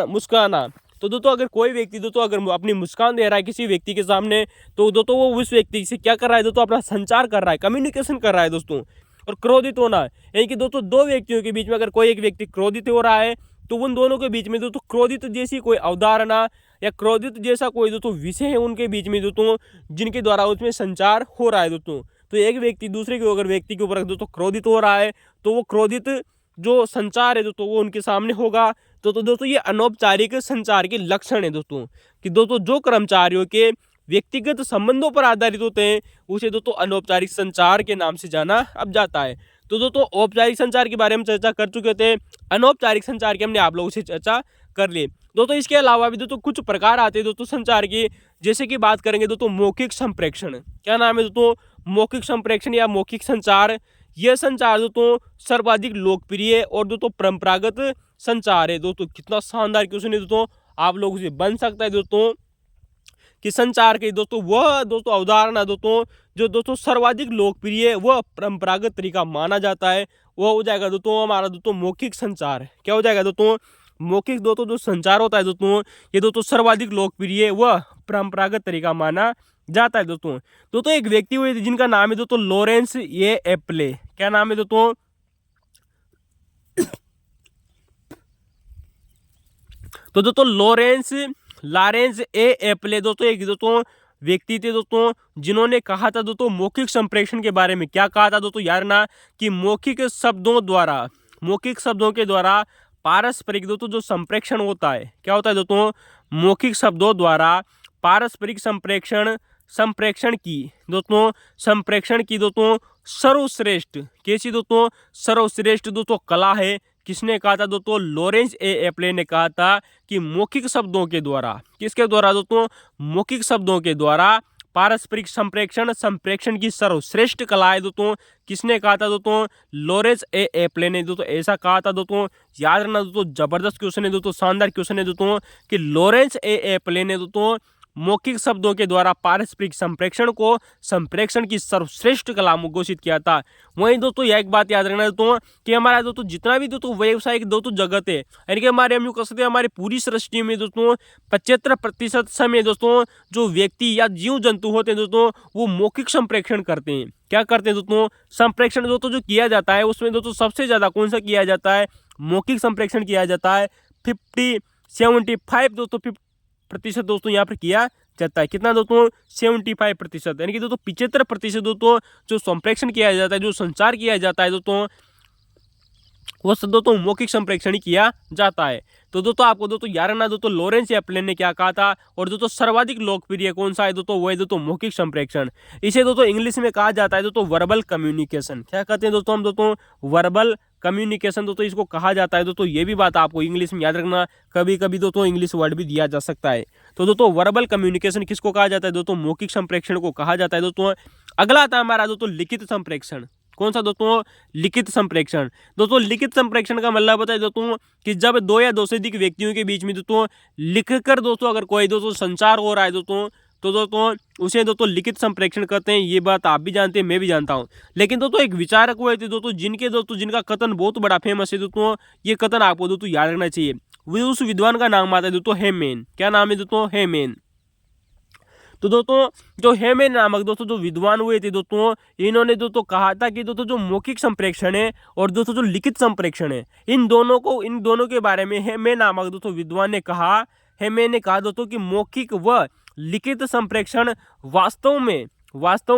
मुस्कुराना, तो दोस्तों अगर कोई व्यक्ति दोस्तों अगर अपनी मुस्कान दे रहा है किसी व्यक्ति के सामने तो दोस्तों वो उस व्यक्ति से क्या कर रहा है दोस्तों? अपना संचार कर रहा है, कम्युनिकेशन कर रहा है दोस्तों। और क्रोधित होना, यानी कि दोस्तों 2 व्यक्तियों के बीच में अगर कोई एक व्यक्ति क्रोधित हो रहा है तो उन दोनों के बीच में दोस्तों क्रोधित जैसी कोई अवधारणा या क्रोधित जैसा कोई दोस्तों विषय है उनके बीच में दोस्तों जिनके द्वारा उसमें संचार हो रहा है दोस्तों। तो एक व्यक्ति दूसरे के अगर व्यक्ति के ऊपर दोस्तों क्रोधित हो रहा है तो वो क्रोधित जो संचार है दोस्तों वो उनके सामने होगा। तो दोस्तों ये अनौपचारिक संचार के लक्षण है दोस्तों कि दोस्तों जो कर्मचारियों के व्यक्तिगत संबंधों पर आधारित होते हैं उसे दोस्तों अनौपचारिक संचार के नाम से जाना अब जाता है। तो दोस्तों औपचारिक संचार के बारे में चर्चा कर चुके थे, अनौपचारिक संचार की हमने आप लोगों से चर्चा कर ली। दोस्तों इसके अलावा भी दोस्तों कुछ प्रकार आते हैं दोस्तों संचार की, जैसे कि बात करेंगे दोस्तों मौखिक संप्रेषण। क्या नाम है दोस्तों? मौखिक संप्रेषण या मौखिक संचार। यह संचार दोस्तों सर्वाधिक लोकप्रिय और दोस्तों परंपरागत संचार है। दोस्तों कितना शानदार क्वेश्चन है दोस्तों, आप लोगों से बन सकता है दोस्तों कि संचार के दोस्तों वह दोस्तों अवधारणा दोस्तों जो दोस्तों सर्वाधिक लोकप्रिय व परंपरागत तरीका माना जाता है, वह हो जाएगा दोस्तों हमारा दोस्तों मौखिक संचार। क्या हो जाएगा दोस्तों? मौखिक दोस्तों जो संचार होता है दोस्तों, ये दोस्तों सर्वाधिक लोकप्रिय व परंपरागत तरीका माना जाता है। दोस्तों एक व्यक्ति हुए जिनका नाम है दोस्तों लॉरेंस ए एप्ले। क्या नाम है दोस्तों? तो दोस्तों लॉरेंस ए एप्ले दोस्तों एक दोस्तों व्यक्ति थे दोस्तों, जिन्होंने कहा था दोस्तों मौखिक संप्रेषण के बारे में। क्या कहा था दोस्तों? यार ना कि मौखिक शब्दों के द्वारा पारस्परिक दोस्तों जो संप्रेषण होता है, क्या होता है दोस्तों? मौखिक शब्दों द्वारा पारस्परिक संप्रेषण की दोस्तों सर्वश्रेष्ठ कैसी दोस्तों सर्वश्रेष्ठ दोस्तों कला है। किसने कहा था दोस्तों? लॉरेंस ए एप्ले ने कहा था कि मौखिक शब्दों के द्वारा, किसके द्वारा दोस्तों? मौखिक शब्दों के द्वारा पारस्परिक संप्रेषण की सर्वश्रेष्ठ कला है दोस्तों। किसने कहा था दोस्तों? लॉरेंस ए एप्ले ने दोस्तों ऐसा कहा था दोस्तों। याद रखना दोस्तों, जबरदस्त क्वेश्चन है दोस्तों, शानदार क्वेश्चन है दोस्तों कि लॉरेंस ए एप्ले ने दोस्तों मौखिक शब्दों के द्वारा पारस्परिक संप्रेषण की सर्वश्रेष्ठ कला घोषित किया था। वहीं दोस्तों यह एक बात याद रखना दोस्तों कि हमारा दोस्तों जितना भी दोस्तों व्यावसायिक दोस्तों जगत है, यानी कि हमारे हम यूँ कह सकते हैं हमारी पूरी सृष्टि में दोस्तों 75% समय दोस्तों जो व्यक्ति या जीव जंतु होते हैं दोस्तों वो मौखिक संप्रेषण करते हैं। क्या करते हैं दोस्तों? संप्रेषण दोस्तों जो किया जाता है उसमें दोस्तों सबसे ज्यादा कौन सा किया जाता है? मौखिक संप्रेषण किया जाता है। 75 दोस्तों प्रतिशत दोस्तों यहाँ पर किया जाता है। कितना दोस्तों? 75%, यानी कि दोस्तों 75% दोस्तों जो संप्रेषण किया जाता है, जो संचार किया जाता है दोस्तों, वो सब दोस्तों मौखिक संप्रेषण ही किया जाता है। तो दोस्तों आपको दोस्तों याद रखना दोस्तों लॉरेंस एप्ले ने क्या कहा था, और दोस्तों सर्वाधिक लोकप्रिय कौन सा है दोस्तों? वो है दोस्तों मौखिक संप्रेषण। इसे दोस्तों इंग्लिश में कहा जाता है दोस्तों वर्बल कम्युनिकेशन। क्या कहते हैं दोस्तों हम? दोस्तों वर्बल कम्युनिकेशन दोस्तों इसको कहा जाता है दोस्तों। ये भी बात आपको इंग्लिश में याद रखना, कभी कभी दोस्तों इंग्लिश वर्ड भी दिया जा सकता है। तो दोस्तों वर्बल कम्युनिकेशन किसको कहा जाता है दोस्तों? मौखिक संप्रेषण को कहा जाता है दोस्तों। अगला आता है हमारा दोस्तों लिखित संप्रेषण। कौन सा दोस्तों? लिखित संप्रेषण। दोस्तों लिखित संप्रेषण का मतलब होता है दोस्तों कि जब दो या दो से अधिक व्यक्तियों के बीच में दोस्तों लिखकर दोस्तों अगर कोई दोस्तों संचार हो रहा है दोस्तों, तो दोस्तों उसे दोस्तों लिखित संप्रेषण कहते हैं। ये बात आप भी जानते हैं, मैं भी जानता हूं। लेकिन दोस्तों एक विचारक हुए थे दोस्तों जिनका कथन बहुत बड़ा फेमस है दोस्तों। ये कथन आपको दोस्तों याद रखना चाहिए। उस विद्वान का नाम आता है दोस्तों हेमेन। क्या नाम है दोस्तों? हेमेन। तो दोस्तों जो हेमेन नामक दोस्तों जो विद्वान हुए थे दोस्तों, इन्होंने दोस्तों कहा था कि दोस्तों जो मौखिक संप्रेषण है और दोस्तों जो लिखित संप्रेषण है, इन दोनों के बारे में हेमेन नामक दोस्तों विद्वान ने कहा दोस्तों कि मौखिक व लिखित संप्रेषण वास्तव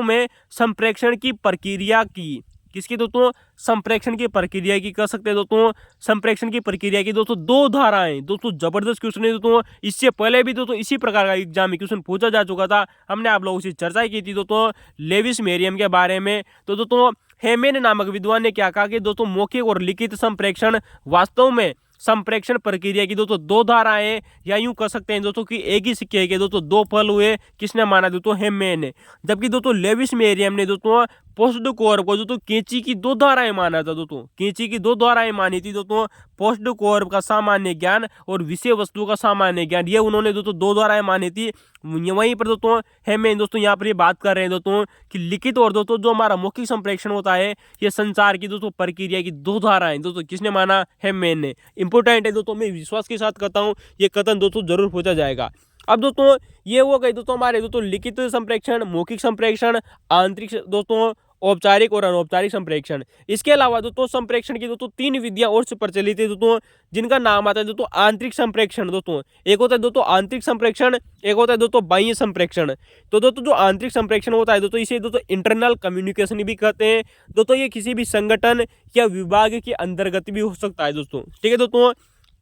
में संप्रेषण की प्रक्रिया की किसकी दोस्तों? संप्रेषण की प्रक्रिया की कह सकते हैं दोस्तों। संप्रेषण की प्रक्रिया की दोस्तों दो धाराएं दोस्तों, जबरदस्त क्वेश्चन है दोस्तों। इससे पहले भी दोस्तों इसी प्रकार का एग्जाम में क्वेश्चन पूछा जा चुका था, हमने आप लोगों से चर्चा की थी दोस्तों लेविस मेरियम के बारे में। तो दोस्तों हेमेन नामक विद्वान ने क्या कहा कि दोस्तों मौखिक और लिखित संप्रेषण वास्तव में संप्रेषण प्रक्रिया की दोस्तों दो धाराएं, या यूं कह सकते हैं दोस्तों कि एक ही सिक्के के दोस्तों दो पहल हुए। किसने माना दोस्तों? हेमेन ने। जबकि दोस्तों लेविस मेरियम ने दोस्तों पोस्ट कोर्ब को दोस्तों कैंची की दो धाराएं माना था दोस्तों। कैंची की दो धाराएं मानी थी दोस्तों, पोस्ट कोर्ब का सामान्य ज्ञान और विषय वस्तु का सामान्य ज्ञान, ये उन्होंने दोस्तों दो धाराएं मानी थी। वहीं पर दोस्तों हेमेन दोस्तों यहाँ पर ये बात कर रहे हैं दोस्तों कि लिखित और दोस्तों जो हमारा मौखिक संप्रेषण होता है, ये संचार की दोस्तों प्रक्रिया की दो धाराएं दोस्तों किसने माना? हेमेन ने। इंपोर्टेंट है दोस्तों, मैं विश्वास के साथ कहता हूँ ये कथन दोस्तों जरूर पूछा जाएगा। अब दोस्तों ये हो गई दोस्तों हमारे दोस्तों लिखित संप्रेषण, मौखिक संप्रेषण, आंतरिक दोस्तों औपचारिक और अनौपचारिक संप्रेषण। इसके अलावा दोस्तों संप्रेषण की दोस्तों 3 विधियां और से प्रचलित है दोस्तों, जिनका नाम आता है दोस्तों आंतरिक संप्रेषण। दोस्तों एक होता है दोस्तों आंतरिक संप्रेषण, एक होता है दोस्तों बाह्य संप्रेषण। तो दोस्तों जो आंतरिक संप्रेषण होता है दोस्तों इसे दोस्तों इंटरनल कम्युनिकेशन भी कहते हैं दोस्तों। ये किसी भी संगठन या विभाग के अंतर्गत भी हो सकता है दोस्तों। ठीक है दोस्तों,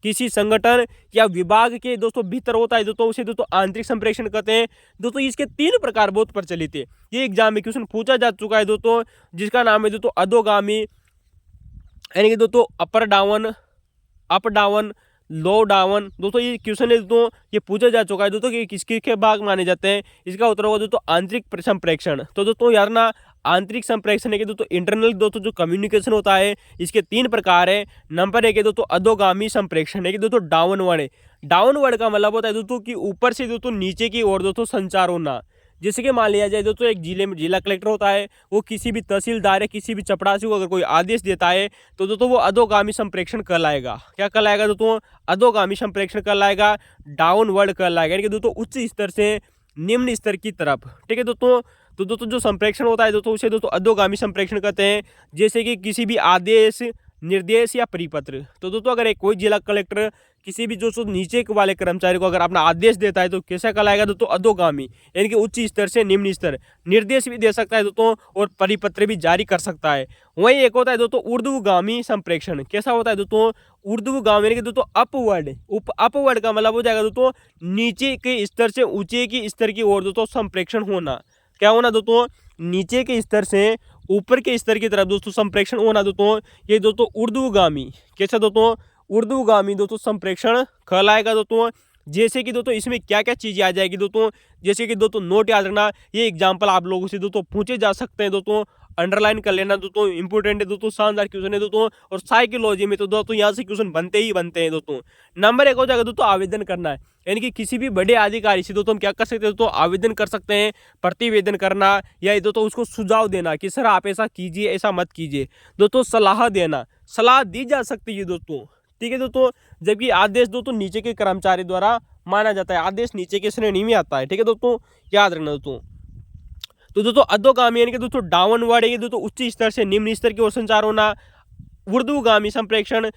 किसी संगठन या विभाग के दोस्तों भीतर होता है दोस्तों, उसे दोस्तों आंतरिक संप्रेषण कहते हैं दोस्तों। इसके 3 प्रकार बहुत प्रचलित है, ये एग्जाम में क्वेश्चन पूछा जा चुका है दोस्तों, जिसका नाम है दोस्तों अधोगामी, यानी कि दोस्तों अपर डाउन, अप डाउन, लो डाउन। दोस्तों ये क्वेश्चन है दोस्तों, ये पूछा जा चुका है दोस्तों कि किसके भाग माने जाते हैं। इसका उत्तर होगा दोस्तों आंतरिक संप्रेक्षण। तो दोस्तों यार ना, आंतरिक संप्रेक्षण है कि दोस्तों इंटरनल दोस्तों जो कम्युनिकेशन होता है, इसके 3 प्रकार है। नंबर 1 है दोस्तों अधोगामी संप्रेक्षण है कि दोस्तों डाउनवर्ड है। डाउनवर्ड का मतलब होता है दोस्तों कि ऊपर से दोस्तों नीचे की ओर दोस्तों संचार होना। जैसे कि मान लिया जाए दोस्तों, एक जिले में जिला कलेक्टर होता है, वो किसी भी तहसीलदार या किसी भी चपरासी को अगर कोई आदेश देता है तो दोस्तों वो अधोगामी संप्रेक्षण कहलाएगा। क्या कहलाएगा दोस्तों? अधोगामी संप्रेक्षण कहलाएगा, डाउनवर्ड कहलाएगा, यानी कि दोस्तों उच्च स्तर से निम्न स्तर की तरफ। ठीक है दोस्तों। तो दोस्तों जो संप्रेक्षण होता है दोस्तों, उसे दोस्तों अधोगामी संप्रेक्षण कहते हैं। जैसे कि किसी भी आदेश, निर्देश या परिपत्र। तो दोस्तों अगर एक कोई जिला कलेक्टर किसी भी जो नीचे वाले कर्मचारी को अगर अपना आदेश देता है तो कैसा कहलाएगा दोस्तों? अधोगामी, यानी कि उच्च स्तर से निम्न स्तर। निर्देश भी दे सकता है दोस्तों और परिपत्र भी जारी कर सकता है। वहीं एक होता है दोस्तों ऊर्ध्वगामी संप्रेक्षण। कैसा होता है दोस्तों? ऊर्ध्वगामी, यानी कि दोस्तों अपवर्ड। अपवर्ड का मतलब हो जाएगा दोस्तों नीचे के स्तर से ऊंचे की स्तर की ओर दोस्तों संप्रेक्षण होना। क्या होना दोस्तों? नीचे के स्तर से ऊपर के स्तर की तरफ दोस्तों संप्रेक्षण होना दोस्तों, ये दोस्तों ऊर्ध्वगामी। कैसा दोस्तों? ऊर्ध्वगामी दोस्तों संप्रेक्षण कहलाएगा दोस्तों। जैसे कि दोस्तों इसमें क्या क्या चीजें आ जाएगी दोस्तों, जैसे कि दोस्तों नोट याद रखना, ये एग्जांपल आप लोगों से दोस्तों पूछे जा सकते हैं दोस्तों, अंडरलाइन कर लेना दोस्तों, इंपोर्टेंट है दोस्तों, शानदार क्वेश्चन है दोस्तों। और साइकोलॉजी में तो दोस्तों यहाँ से क्वेश्चन बनते ही बनते हैं दोस्तों। नंबर 1 हो जाएगा दोस्तों आवेदन करना है, यानी कि किसी भी बड़े अधिकारी से दोस्तों हम क्या कर सकते हैं दोस्तों? आवेदन कर सकते हैं, प्रतिवेदन करना, या दोस्तों उसको सुझाव देना कि सर आप ऐसा कीजिए, ऐसा मत कीजिए। दोस्तों सलाह देना, सलाह दी जा सकती है दोस्तों। ठीक है दोस्तों। जबकि आदेश दोस्तों नीचे के कर्मचारी द्वारा माना जाता है, आदेश नीचे की श्रेणी में आता है। ठीक है दोस्तों, याद रखना दोस्तों। तो दोस्तों अधोगामी यानी कि दोस्तों डाउनवर्ड है, दोस्तों उच्च स्तर से निम्न स्तर की ओर संचार होना। ऊर्ध्वगामी संप्रेक्षण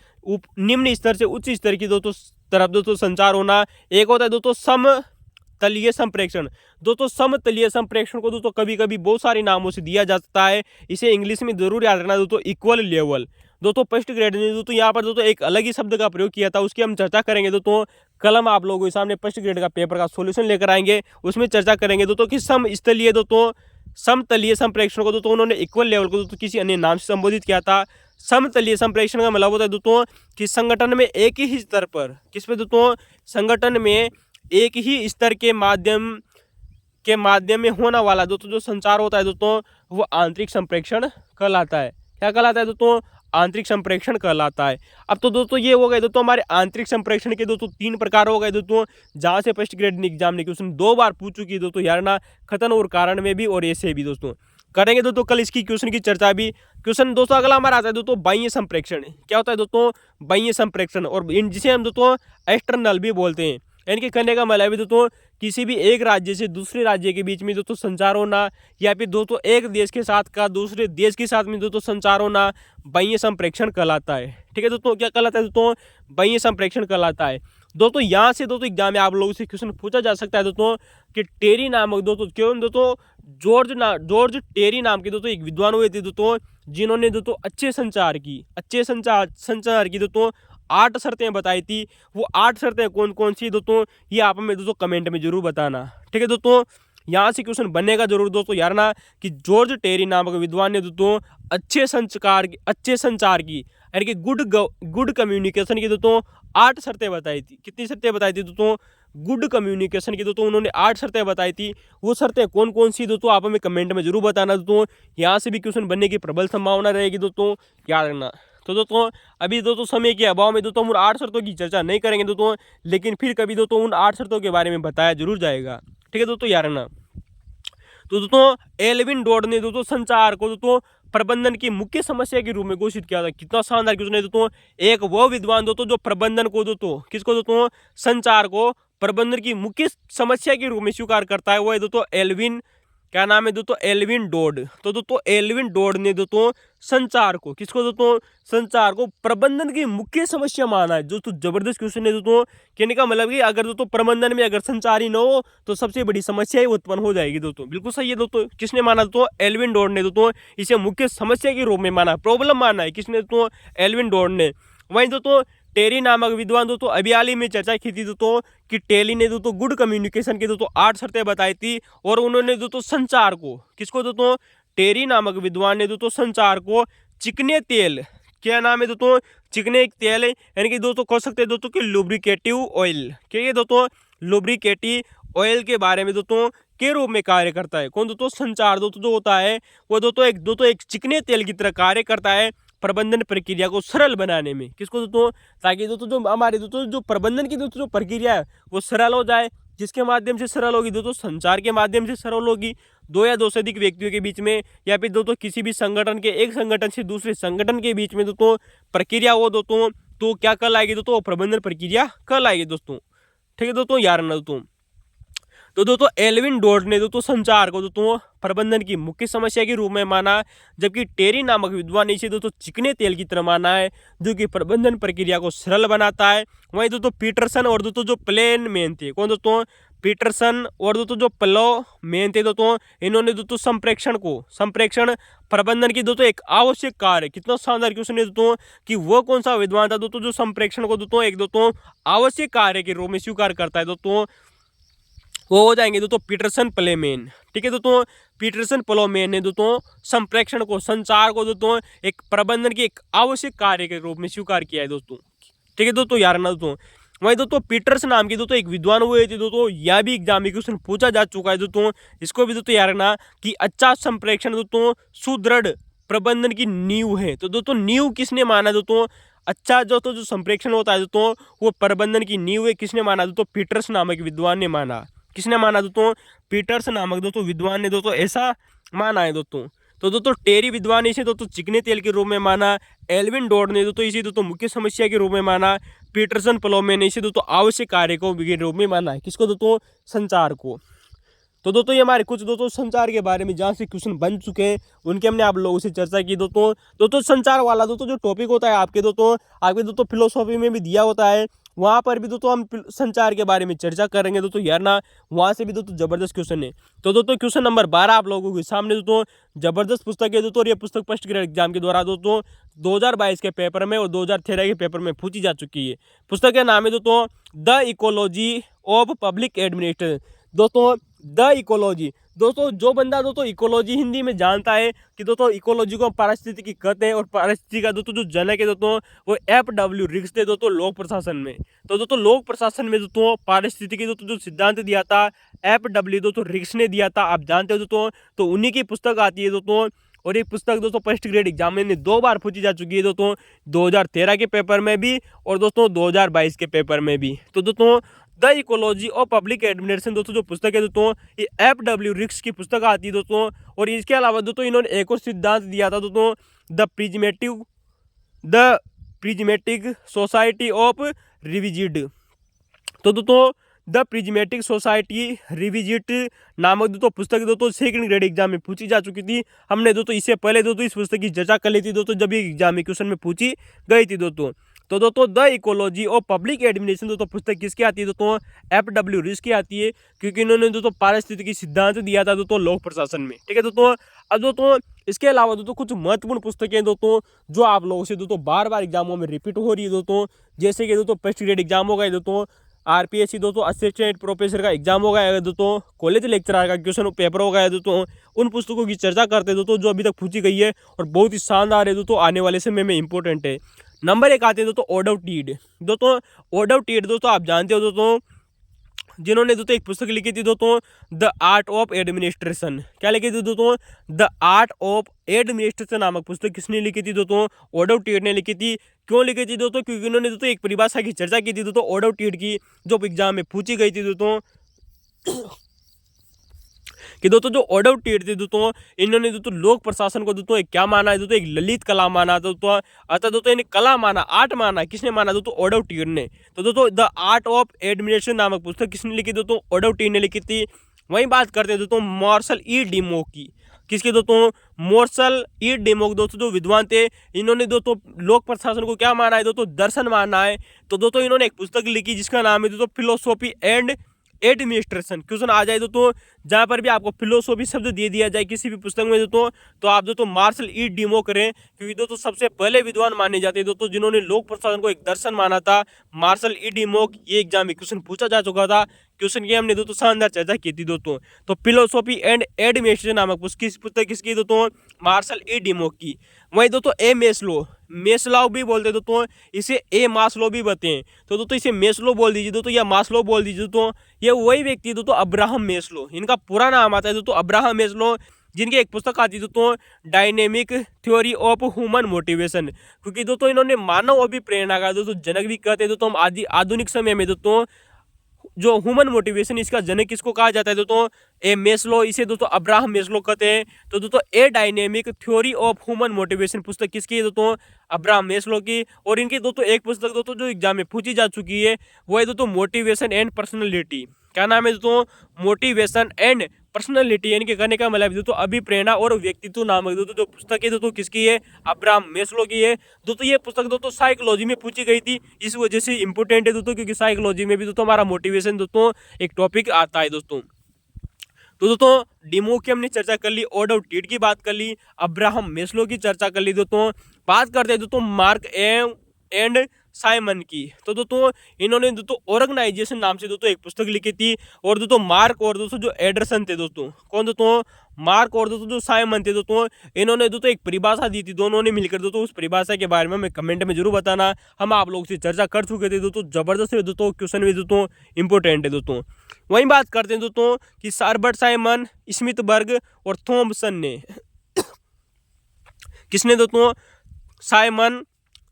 निम्न स्तर से उच्च स्तर की दोस्तों तरफ दोस्तों संचार होना। एक होता है दोस्तों समतलीय संप्रेक्षण। दोस्तों समतलीय संप्रेक्षण को दोस्तों कभी कभी बहुत सारे नामों से दिया जाता है, इसे इंग्लिश में जरूर याद रखना दोस्तों, इक्वल लेवल। दोस्तों फर्स्ट ग्रेड ने दोस्तों यहाँ पर दोस्तों एक अलग ही शब्द का प्रयोग किया था, उसकी हम चर्चा करेंगे दोस्तों। कल हम आप लोगों के सामने फर्स्ट ग्रेड का पेपर का सॉल्यूशन लेकर आएंगे, उसमें चर्चा करेंगे दोस्तों कि समस्थलीय दोस्तों समतलीय संप्रेक्षण को दोस्तों उन्होंने इक्वल लेवल को दोस्तों किसी अन्य नाम से संबोधित किया था। समतलीय संप्रेक्षण का मतलब होता है दोस्तों कि संगठन में एक ही स्तर पर, किस पे दोस्तों? संगठन में एक ही स्तर के माध्यम में होने वाला दोस्तों जो संचार होता है दोस्तों, वो आंतरिक संप्रेक्षण कहलाता है। क्या कहलाता है दोस्तों? आंतरिक संप्रेक्षण कहलाता है। अब तो दोस्तों ये हो गए दोस्तों हमारे आंतरिक संप्रेक्षण के दोस्तों 3 प्रकार हो गए दोस्तों, जहां से फर्स्ट ग्रेड एग्जाम ने क्वेश्चन 2 बार पूछ चुकी है दोस्तों, यार ना कथन और कारण में भी और ऐसे भी दोस्तों करेंगे दोस्तों कल इसकी क्वेश्चन की चर्चा भी। क्वेश्चन दोस्तों अगला हमारा आता है दोस्तों बाह्य संप्रेक्षण। क्या होता है दोस्तों? बाह्य संप्रेक्षण, और जिसे हम दोस्तों एक्सटर्नल भी बोलते हैं। यानी कि करने का मतलब है दोस्तों किसी भी एक राज्य से दूसरे राज्य के बीच में दोस्तों संचार होना, या फिर दोस्तों एक देश के साथ का दूसरे देश के साथ में दोस्तों संचार होना, बाह्य संप्रेक्षण कहलाता है। ठीक है दोस्तों, क्या कहलाता है दोस्तों? बाह्य संप्रेक्षण कहलाता है। दोस्तों यहाँ से दोस्तों एग्जाम में आप लोगों से क्वेश्चन पूछा जा सकता है दोस्तों कि टेरी नामक दोस्तों, क्यों दोस्तों जॉर्ज टेरी नाम के दोस्तों एक विद्वान हुए थे दोस्तों, जिन्होंने दोस्तों अच्छे संचार की दोस्तों 8 शर्तें बताई थी। वो 8 शर्तें कौन कौन सी दोस्तों, ये आप हमें दोस्तों कमेंट में जरूर बताना। ठीक है दोस्तों, यहाँ से क्वेश्चन बनेगा जरूर दोस्तों, यार ना कि जॉर्ज टेरी नामक विद्वान ने दोस्तों अच्छे संचार की यानी कि गुड कम्युनिकेशन की दोस्तों 8 शर्तें बताई थी। कितनी शर्तें बताई थी दोस्तों? गुड कम्युनिकेशन की दोस्तों उन्होंने 8 शर्तें बताई थी। वो शर्तें कौन कौन सी दोस्तों आप हमें कमेंट में जरूर बताना दोस्तों। यहाँ से भी क्वेश्चन बनने की प्रबल संभावना रहेगी दोस्तों, याद रखना। तो दोस्तों अभी दोस्तों समय के अभाव में दोस्तों उन 8 शर्तों की चर्चा नहीं करेंगे दोस्तों, लेकिन फिर कभी दोस्तों उन 8 शर्तों के बारे में बताया जरूर जाएगा। ठीक है दोस्तों, याद रखना। तो दोस्तों एल्विन डॉड ने दोस्तों संचार को दोस्तों प्रबंधन की मुख्य समस्या के रूप में घोषित किया था। कितना शानदार क्वेश्चन है दोस्तों। एक वो विद्वान दोस्तों जो प्रबंधन को दोस्तों, किसको दोस्तों? संचार को प्रबंधन की मुख्य समस्या के रूप में स्वीकार करता है, वो है दोस्तों एल्विन, क्या नाम है दोस्तों? Alvin Dodd. तो दोस्तों एल्विन डॉड ने दोस्तों संचार को, किसको दोस्तों? संचार को प्रबंधन की मुख्य समस्या माना है। दोस्तों जबरदस्त क्वेश्चन है दोस्तों। कहने का मतलब कि अगर दोस्तों प्रबंधन में अगर संचार ही न हो तो सबसे बड़ी समस्या ही उत्पन्न हो जाएगी दोस्तों। बिल्कुल सही है दोस्तों। किसने माना दोस्तों? एल्विन डॉड ने दोस्तों इसे मुख्य समस्या के रूप में माना, प्रॉब्लम माना है। किसने दोस्तों? एल्विन डॉड ने। वहीं दोस्तों टेरी नामक विद्वान दोस्तों अभी हाल ही में चर्चा की थी दोस्तों कि टेली ने दोस्तों गुड कम्युनिकेशन की दोस्तों 8 शर्तें बताई थी, और उन्होंने दोस्तों संचार को, किसको दोस्तों? टेरी नामक विद्वान ने दोस्तों संचार को चिकने तेल क्या नाम है दोस्तों, चिकने एक तेल है, यानी कि दोस्तों कह सकते हैं दोस्तों कि लुब्रिकेटिव ऑयल। क्या ये दोस्तों लुब्रिकेटिव ऑयल के बारे में दोस्तों के रूप में कार्य करता है। कौन दोस्तों, संचार दोस्तों जो होता है वो दोस्तों एक चिकने तेल की तरह कार्य करता है प्रबंधन प्रक्रिया को सरल बनाने में। किसको दोस्तों, ताकि दोस्तों जो हमारे दोस्तों जो प्रबंधन की दोस्तों जो प्रक्रिया है वो सरल हो जाए। जिसके माध्यम से सरल होगी दोस्तों, संचार के माध्यम से सरल होगी, दो या दो से अधिक व्यक्तियों के बीच में, या फिर दोस्तों किसी भी संगठन के एक संगठन से दूसरे संगठन के बीच में दोस्तों प्रक्रिया हो दोस्तों, तो क्या कहलाएगी दोस्तों, प्रबंधन प्रक्रिया कहलाएगी दोस्तों। ठीक है दोस्तों, याद रखना दोस्तों। तो दोस्तों एल्विन डॉर्ट ने दोस्तों संचार को दोस्तों प्रबंधन की मुख्य समस्या के रूप में माना, जबकि टेरी नामक विद्वान ने इसे दोस्तों चिकने तेल की तरह माना है जो कि प्रबंधन प्रक्रिया को सरल बनाता है। वहीं दोस्तों पीटरसन और दोस्तों जो प्लेन मैन थे, कौन दोस्तों, पीटरसन और दोस्तों जो प्लो मैन थे दोस्तों, इन्होंने दोस्तों संप्रेक्षण प्रबंधन की दोस्तों एक आवश्यक कार्य, कितना शानदार क्वेश्चन है दोस्तों कि वो कौन सा विद्वान था दोस्तों जो संप्रेक्षण को दोस्तों एक दोस्तों आवश्यक कार्य के रूप में स्वीकार करता है दोस्तों, वो हो जाएंगे दोस्तों पीटरसन प्लेमेन। ठीक है दोस्तों, पीटरसन प्लोमेन ने दोस्तों संप्रेक्षण को, संचार को दोस्तों एक प्रबंधन की एक आवश्यक कार्य के रूप में स्वीकार किया है दोस्तों। ठीक है दोस्तों, यार ना दोस्तों। वहीं दोस्तों पीटर्स नाम के दोस्तों एक विद्वान हुए थे दोस्तों, यह भी एग्जाम में क्वेश्चन पूछा जा चुका है दोस्तों। इसको भी दोस्तों याद रखना कि अच्छा संप्रेक्षण दोस्तों सुदृढ़ प्रबंधन की नींव है। तो दोस्तों नींव किसने माना दोस्तों, अच्छा जो संप्रेक्षण होता है दोस्तों वो प्रबंधन की नींव है, किसने माना दोस्तों, पीटर्स नामक विद्वान ने माना। किसने माना दोस्तों, पीटर्स नामक दोस्तों विद्वान ने दोस्तों ऐसा माना है दोस्तों। तो दोस्तों टेरी विद्वान ने इसे दोस्तों चिकने तेल के रूप में माना, एल्विन डॉर्ट ने दोस्तों इसे दोस्तों मुख्य समस्या के रूप में माना, पीटरसन प्लोमेन ने इसे दोस्तों आवश्यक कार्य को के रूप में माना है। किसको दोस्तों, संचार को। तो दोस्तों ये हमारे कुछ दोस्तों संचार के बारे में जहाँ से क्वेश्चन बन चुके हैं उनके हमने आप लोगों से चर्चा की दोस्तों संचार वाला दोस्तों जो टॉपिक होता है आपके दोस्तों फिलोसॉफी में भी दिया होता है, वहाँ पर भी दोस्तों हम संचार के बारे में चर्चा करेंगे दोस्तों, यार ना वहाँ से भी दोस्तों जबरदस्त क्वेश्चन है। तो दोस्तों क्वेश्चन नंबर 12 आप लोगों के सामने दोस्तों जबरदस्त पुस्तक है दोस्तों, और ये पुस्तक फर्स्ट ग्रेड एग्जाम के द्वारा दोस्तों 2022 के पेपर में और 2013 के पेपर में पूछी जा चुकी है। पुस्तक का नाम है दोस्तों the ecology of public administration. दोस्तों द इकोलॉजी, दोस्तों जो बंदा दोस्तों इकोलॉजी हिंदी में जानता है कि दोस्तों इकोलॉजी को पारिस्थितिकी कहते हैं, और पारिस्थितिकी का दोस्तों जो जनक है दोस्तों वो FW रिक्स थे दोस्तों लोक प्रशासन में। तो दोस्तों लोक प्रशासन में दोस्तों पारिस्थितिकी दोस्तों जो सिद्धांत दिया था FW दोस्तों रिक्स ने दिया था, आप जानते हो दोस्तों। तो उन्हीं की पुस्तक आती है दोस्तों, और ये पुस्तक दोस्तों फर्स्ट ग्रेड एग्जाम में 2 बार पूछी जा चुकी है दोस्तों, 2013 के पेपर में भी और दोस्तों 2022 के पेपर में भी। तो दोस्तों the ecology of public administration दोस्तों जो पुस्तक है दोस्तों ये FW रिक्स की पुस्तक आती है दोस्तों। और इसके अलावा दोस्तों इन्होंने एक और सिद्धांत दिया था दोस्तों द प्रिज्मेटिक सोसाइटी ऑफ रिविजिड। तो दोस्तों द प्रिज्मेटिक सोसाइटी रिविजिट नामक दोस्तों पुस्तक दोस्तों सेकंड ग्रेड एग्जाम में पूछी जा चुकी थी। हमने दोस्तों इससे पहले दोस्तों इस पुस्तक की चर्चा कर ली थी दोस्तों जब ये एग्जाम में क्वेश्चन में पूछी गई थी दोस्तों। तो दोस्तों the ecology of public administration दोस्तों पुस्तक किसकी आती है दोस्तों, FW रिक्स की आती है, क्योंकि इन्होंने दोस्तों पारिस्थितिकी सिद्धांत दिया था दोस्तों लोक प्रशासन में। ठीक है दोस्तों। अब दोस्तों इसके अलावा दोस्तों कुछ महत्वपूर्ण पुस्तकें दोस्तों जो आप लोगों से दोस्तों बार बार एग्जामों में रिपीट हो रही है दोस्तों, जैसे कि दोस्तों फर्स्ट ग्रेड एग्जाम हो गए दोस्तों, RPSC दोस्तों असिस्टेंट प्रोफेसर का एग्जाम हो गया दोस्तों, कॉलेज लेक्चरर का क्वेश्चन पेपर हो गया दोस्तों, उन पुस्तकों की चर्चा करते हैं दोस्तों जो अभी तक पूछी गई है और बहुत ही शानदार है दोस्तों, आने वाले समय में इंपॉर्टेंट है। नंबर 1 आते हैं दोस्तों ओडव टीड। ओडव टीड दोस्तों आप जानते हो दोस्तों, जिन्होंने दोस्तों एक पुस्तक लिखी थी दोस्तों द आर्ट ऑफ एडमिनिस्ट्रेशन। क्या लिखी थी दोस्तों, द आर्ट ऑफ एडमिनिस्ट्रेशन नामक पुस्तक किसने लिखी थी दोस्तों, ओडव टीड ने लिखी थी। क्यों लिखी थी दोस्तों, क्योंकि उन्होंने दोस्तों एक परिभाषा की चर्चा की थी दोस्तों ओडव टीड की, जो एग्जाम में पूछी गई थी दोस्तों कि दोस्तों जो ओडव टीड थे दोस्तों इन्होंने दोस्तों लोक प्रशासन को दोस्तों एक क्या माना है दोस्तों, एक ललित कला माना दोस्तों, अतः दोस्तों इन्हें कला माना, आर्ट माना, किसने माना दोस्तों, ओडव टीड ने। तो दोस्तों द आर्ट ऑफ एडमिनिस्ट्रेशन नामक पुस्तक किसने लिखी दोस्तों, ओडव टीड ने लिखी थी। वहीं बात करते हैं दोस्तों मार्शल ई डिमोक की, किसके दोस्तों, मार्शल ई डिमोक दोस्तों जो विद्वान थे, इन्होंने दोस्तों लोक प्रशासन को क्या माना है दोस्तों, दर्शन माना है। तो दोस्तों इन्होंने एक पुस्तक लिखी जिसका नाम है दोस्तों फिलोसॉफी एंड एडमिनिस्ट्रेशन। क्वेश्चन आ जाए दोस्तों जहाँ पर भी आपको फिलोसॉफी शब्द दे दिया जाए किसी भी पुस्तक में दोस्तों, तो आप दोस्तों मार्शल ई डिमोक करें, क्योंकि दोस्तों सबसे पहले विद्वान माने जाते हैं दोस्तों जिन्होंने लोक प्रशासन को एक दर्शन माना था, मार्शल ई डिमोक। ये एग्जाम में क्वेश्चन पूछा जा चुका था, क्वेश्चन की हमने दोस्तों शानदार चर्चा की थी दोस्तों। तो फिलोसॉफी एंड एडमिनिस्ट्रेशन नामक पुस्तक किसकी दोस्तों, मार्शल ई डिमोक की। वहीं दोस्तों ए मेस्लो भी बोलते दोस्तों, इसे ए मास्लो भी बोलते हैं। तो दोस्तों इसे मेस्लो बोल दीजिए दोस्तों या मास्लो बोल दीजिए दोस्तों। ये वही व्यक्ति है दोस्तों अब्राहम मेस्लो, इनका पूरा नाम आता है दोस्तों अब्राहम मेस्लो, जिनकी एक पुस्तक आती है दोस्तों dynamic theory of human motivation. क्योंकि दोस्तों इन्होंने मानव अभिप्रेरणा का दोस्तों जनक भी कहते हैं दोस्तों। हम आधुनिक समय में दोस्तों जो ह्यूमन मोटिवेशन, इसका जनक किसको कहा जाता है दोस्तों? ए मेस्लो, इसे दोस्तों अब्राहम मेस्लो कहते हैं। तो दोस्तों A dynamic theory of human motivation पुस्तक किसकी है दोस्तों? अब्राहम मेस्लो की। और इनकी दोस्तों एक पुस्तक दोस्तों जो एग्जाम में पूछी जा चुकी है वो है दोस्तों मोटिवेशन एंड पर्सनैलिटी। क्या नाम है दोस्तों? मोटिवेशन एंड पर्सनैलिटी, यानी कि कहने का मतलब दोस्तों अभिप्रेरणा और व्यक्तित्व नामक दोस्तों जो पुस्तक है दोस्तों किसकी है? अब्राहम मेस्लो की है। दोस्तों ये पुस्तक दोस्तों साइकोलॉजी में पूछी गई थी, इस वजह से इंपोर्टेंट है दोस्तों, क्योंकि साइकोलॉजी में भी दोस्तों हमारा मोटिवेशन दोस्तों एक टॉपिक आता है दोस्तों। तो दोस्तों डिमोक की हमने चर्चा कर ली, ऑर्ड ऑफ टीट की बात कर ली, अब्राहम मेस्लो की चर्चा कर ली दोस्तों। बात करते हैं दोस्तों मार्क एंड साइमन की। तो दोस्तों इन्होंने दोस्तों ऑर्गेनाइजेशन नाम से दोस्तों एक पुस्तक लिखी थी। और दोस्तों मार्क और दोस्तों जो एंडरसन थे दोस्तों, कौन दोस्तों? मार्क और दोस्तों जो साइमन थे दोस्तों, इन्होंने दोस्तों एक परिभाषा दी थी, दोनों ने मिलकर दोस्तों। उस परिभाषा के बारे में हमें कमेंट में जरूर बताना, हम आप लोगों से चर्चा कर चुके थे दोस्तों। जबरदस्त है दोस्तों, क्वेश्चन भी दोस्तों इंपॉर्टेंट है दोस्तों। वहीं बात करते हैं दोस्तों कि हर्बर्ट साइमन, स्मिथबर्ग और थॉमसन ने किसने दोस्तों? साइमन,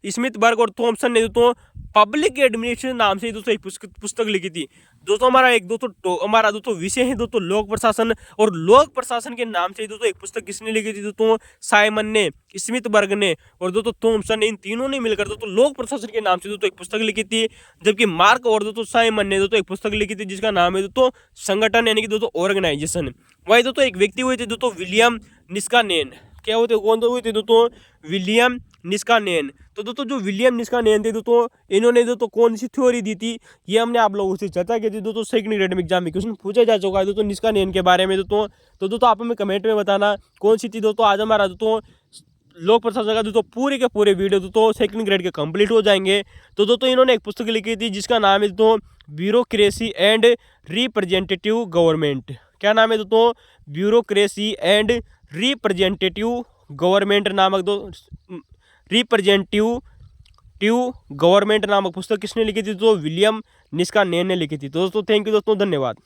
स्मिथबर्ग और थॉमसन ने दोस्तों पब्लिक एडमिनिस्ट्रेशन नाम से दोस्तों एक पुस्तक लिखी थी दोस्तों। हमारा दोस्तों विषय है दोस्तों लोक प्रशासन, और लोक प्रशासन के नाम से दोस्तों एक पुस्तक किसने लिखी थी दोस्तों? साइमन ने, स्मिथबर्ग ने और दोस्तों थॉमसन ने, इन तीनों ने मिलकर दोस्तों लोक प्रशासन के नाम से दोस्तों एक पुस्तक लिखी थी। जबकि मार्क और दोस्तों साइमन ने दोस्तों एक पुस्तक लिखी थी जिसका नाम है दोस्तों संगठन, यानी कि दोस्तों ऑर्गेनाइजेशन। वही दोस्तों एक व्यक्ति हुए थे दोस्तों विलियम निस्कानेन। क्या होते, कौन तो हुए थे दोस्तों? विलियम निस्कानेन। तो दोस्तों जो विलियम निस्कानेन थे दोस्तों, इन्होंने दोस्तों कौन सी थ्योरी दी थी, ये हमने आप लोगों से चर्चा की थी दोस्तों। सेकंड ग्रेड में एग्जाम में क्वेश्चन पूछा जा चुका है दोस्तों निस्कानेन के बारे में दोस्तों। तो दोस्तों आप हमें कमेंट में बताना कौन सी थी दोस्तों। आज हमारा दोस्तों लोक प्रशासन का दोस्तों पूरे के पूरे वीडियो दोस्तों सेकंड ग्रेड के कंप्लीट हो जाएंगे। तो दोस्तों इन्होंने एक पुस्तक लिखी थी जिसका नाम है दोस्तों ब्यूरोक्रेसी एंड रिप्रेजेंटेटिव गवर्नमेंट। क्या नाम है दोस्तों? ब्यूरोक्रेसी एंड रिप्रेजेंटेटिव गवर्नमेंट नामक रिप्रेजेंटेटिव गवर्नमेंट नामक पुस्तक किसने लिखी थी? तो विलियम निस्कानेन ने लिखी थी। तो दोस्तों थैंक यू दोस्तों, धन्यवाद।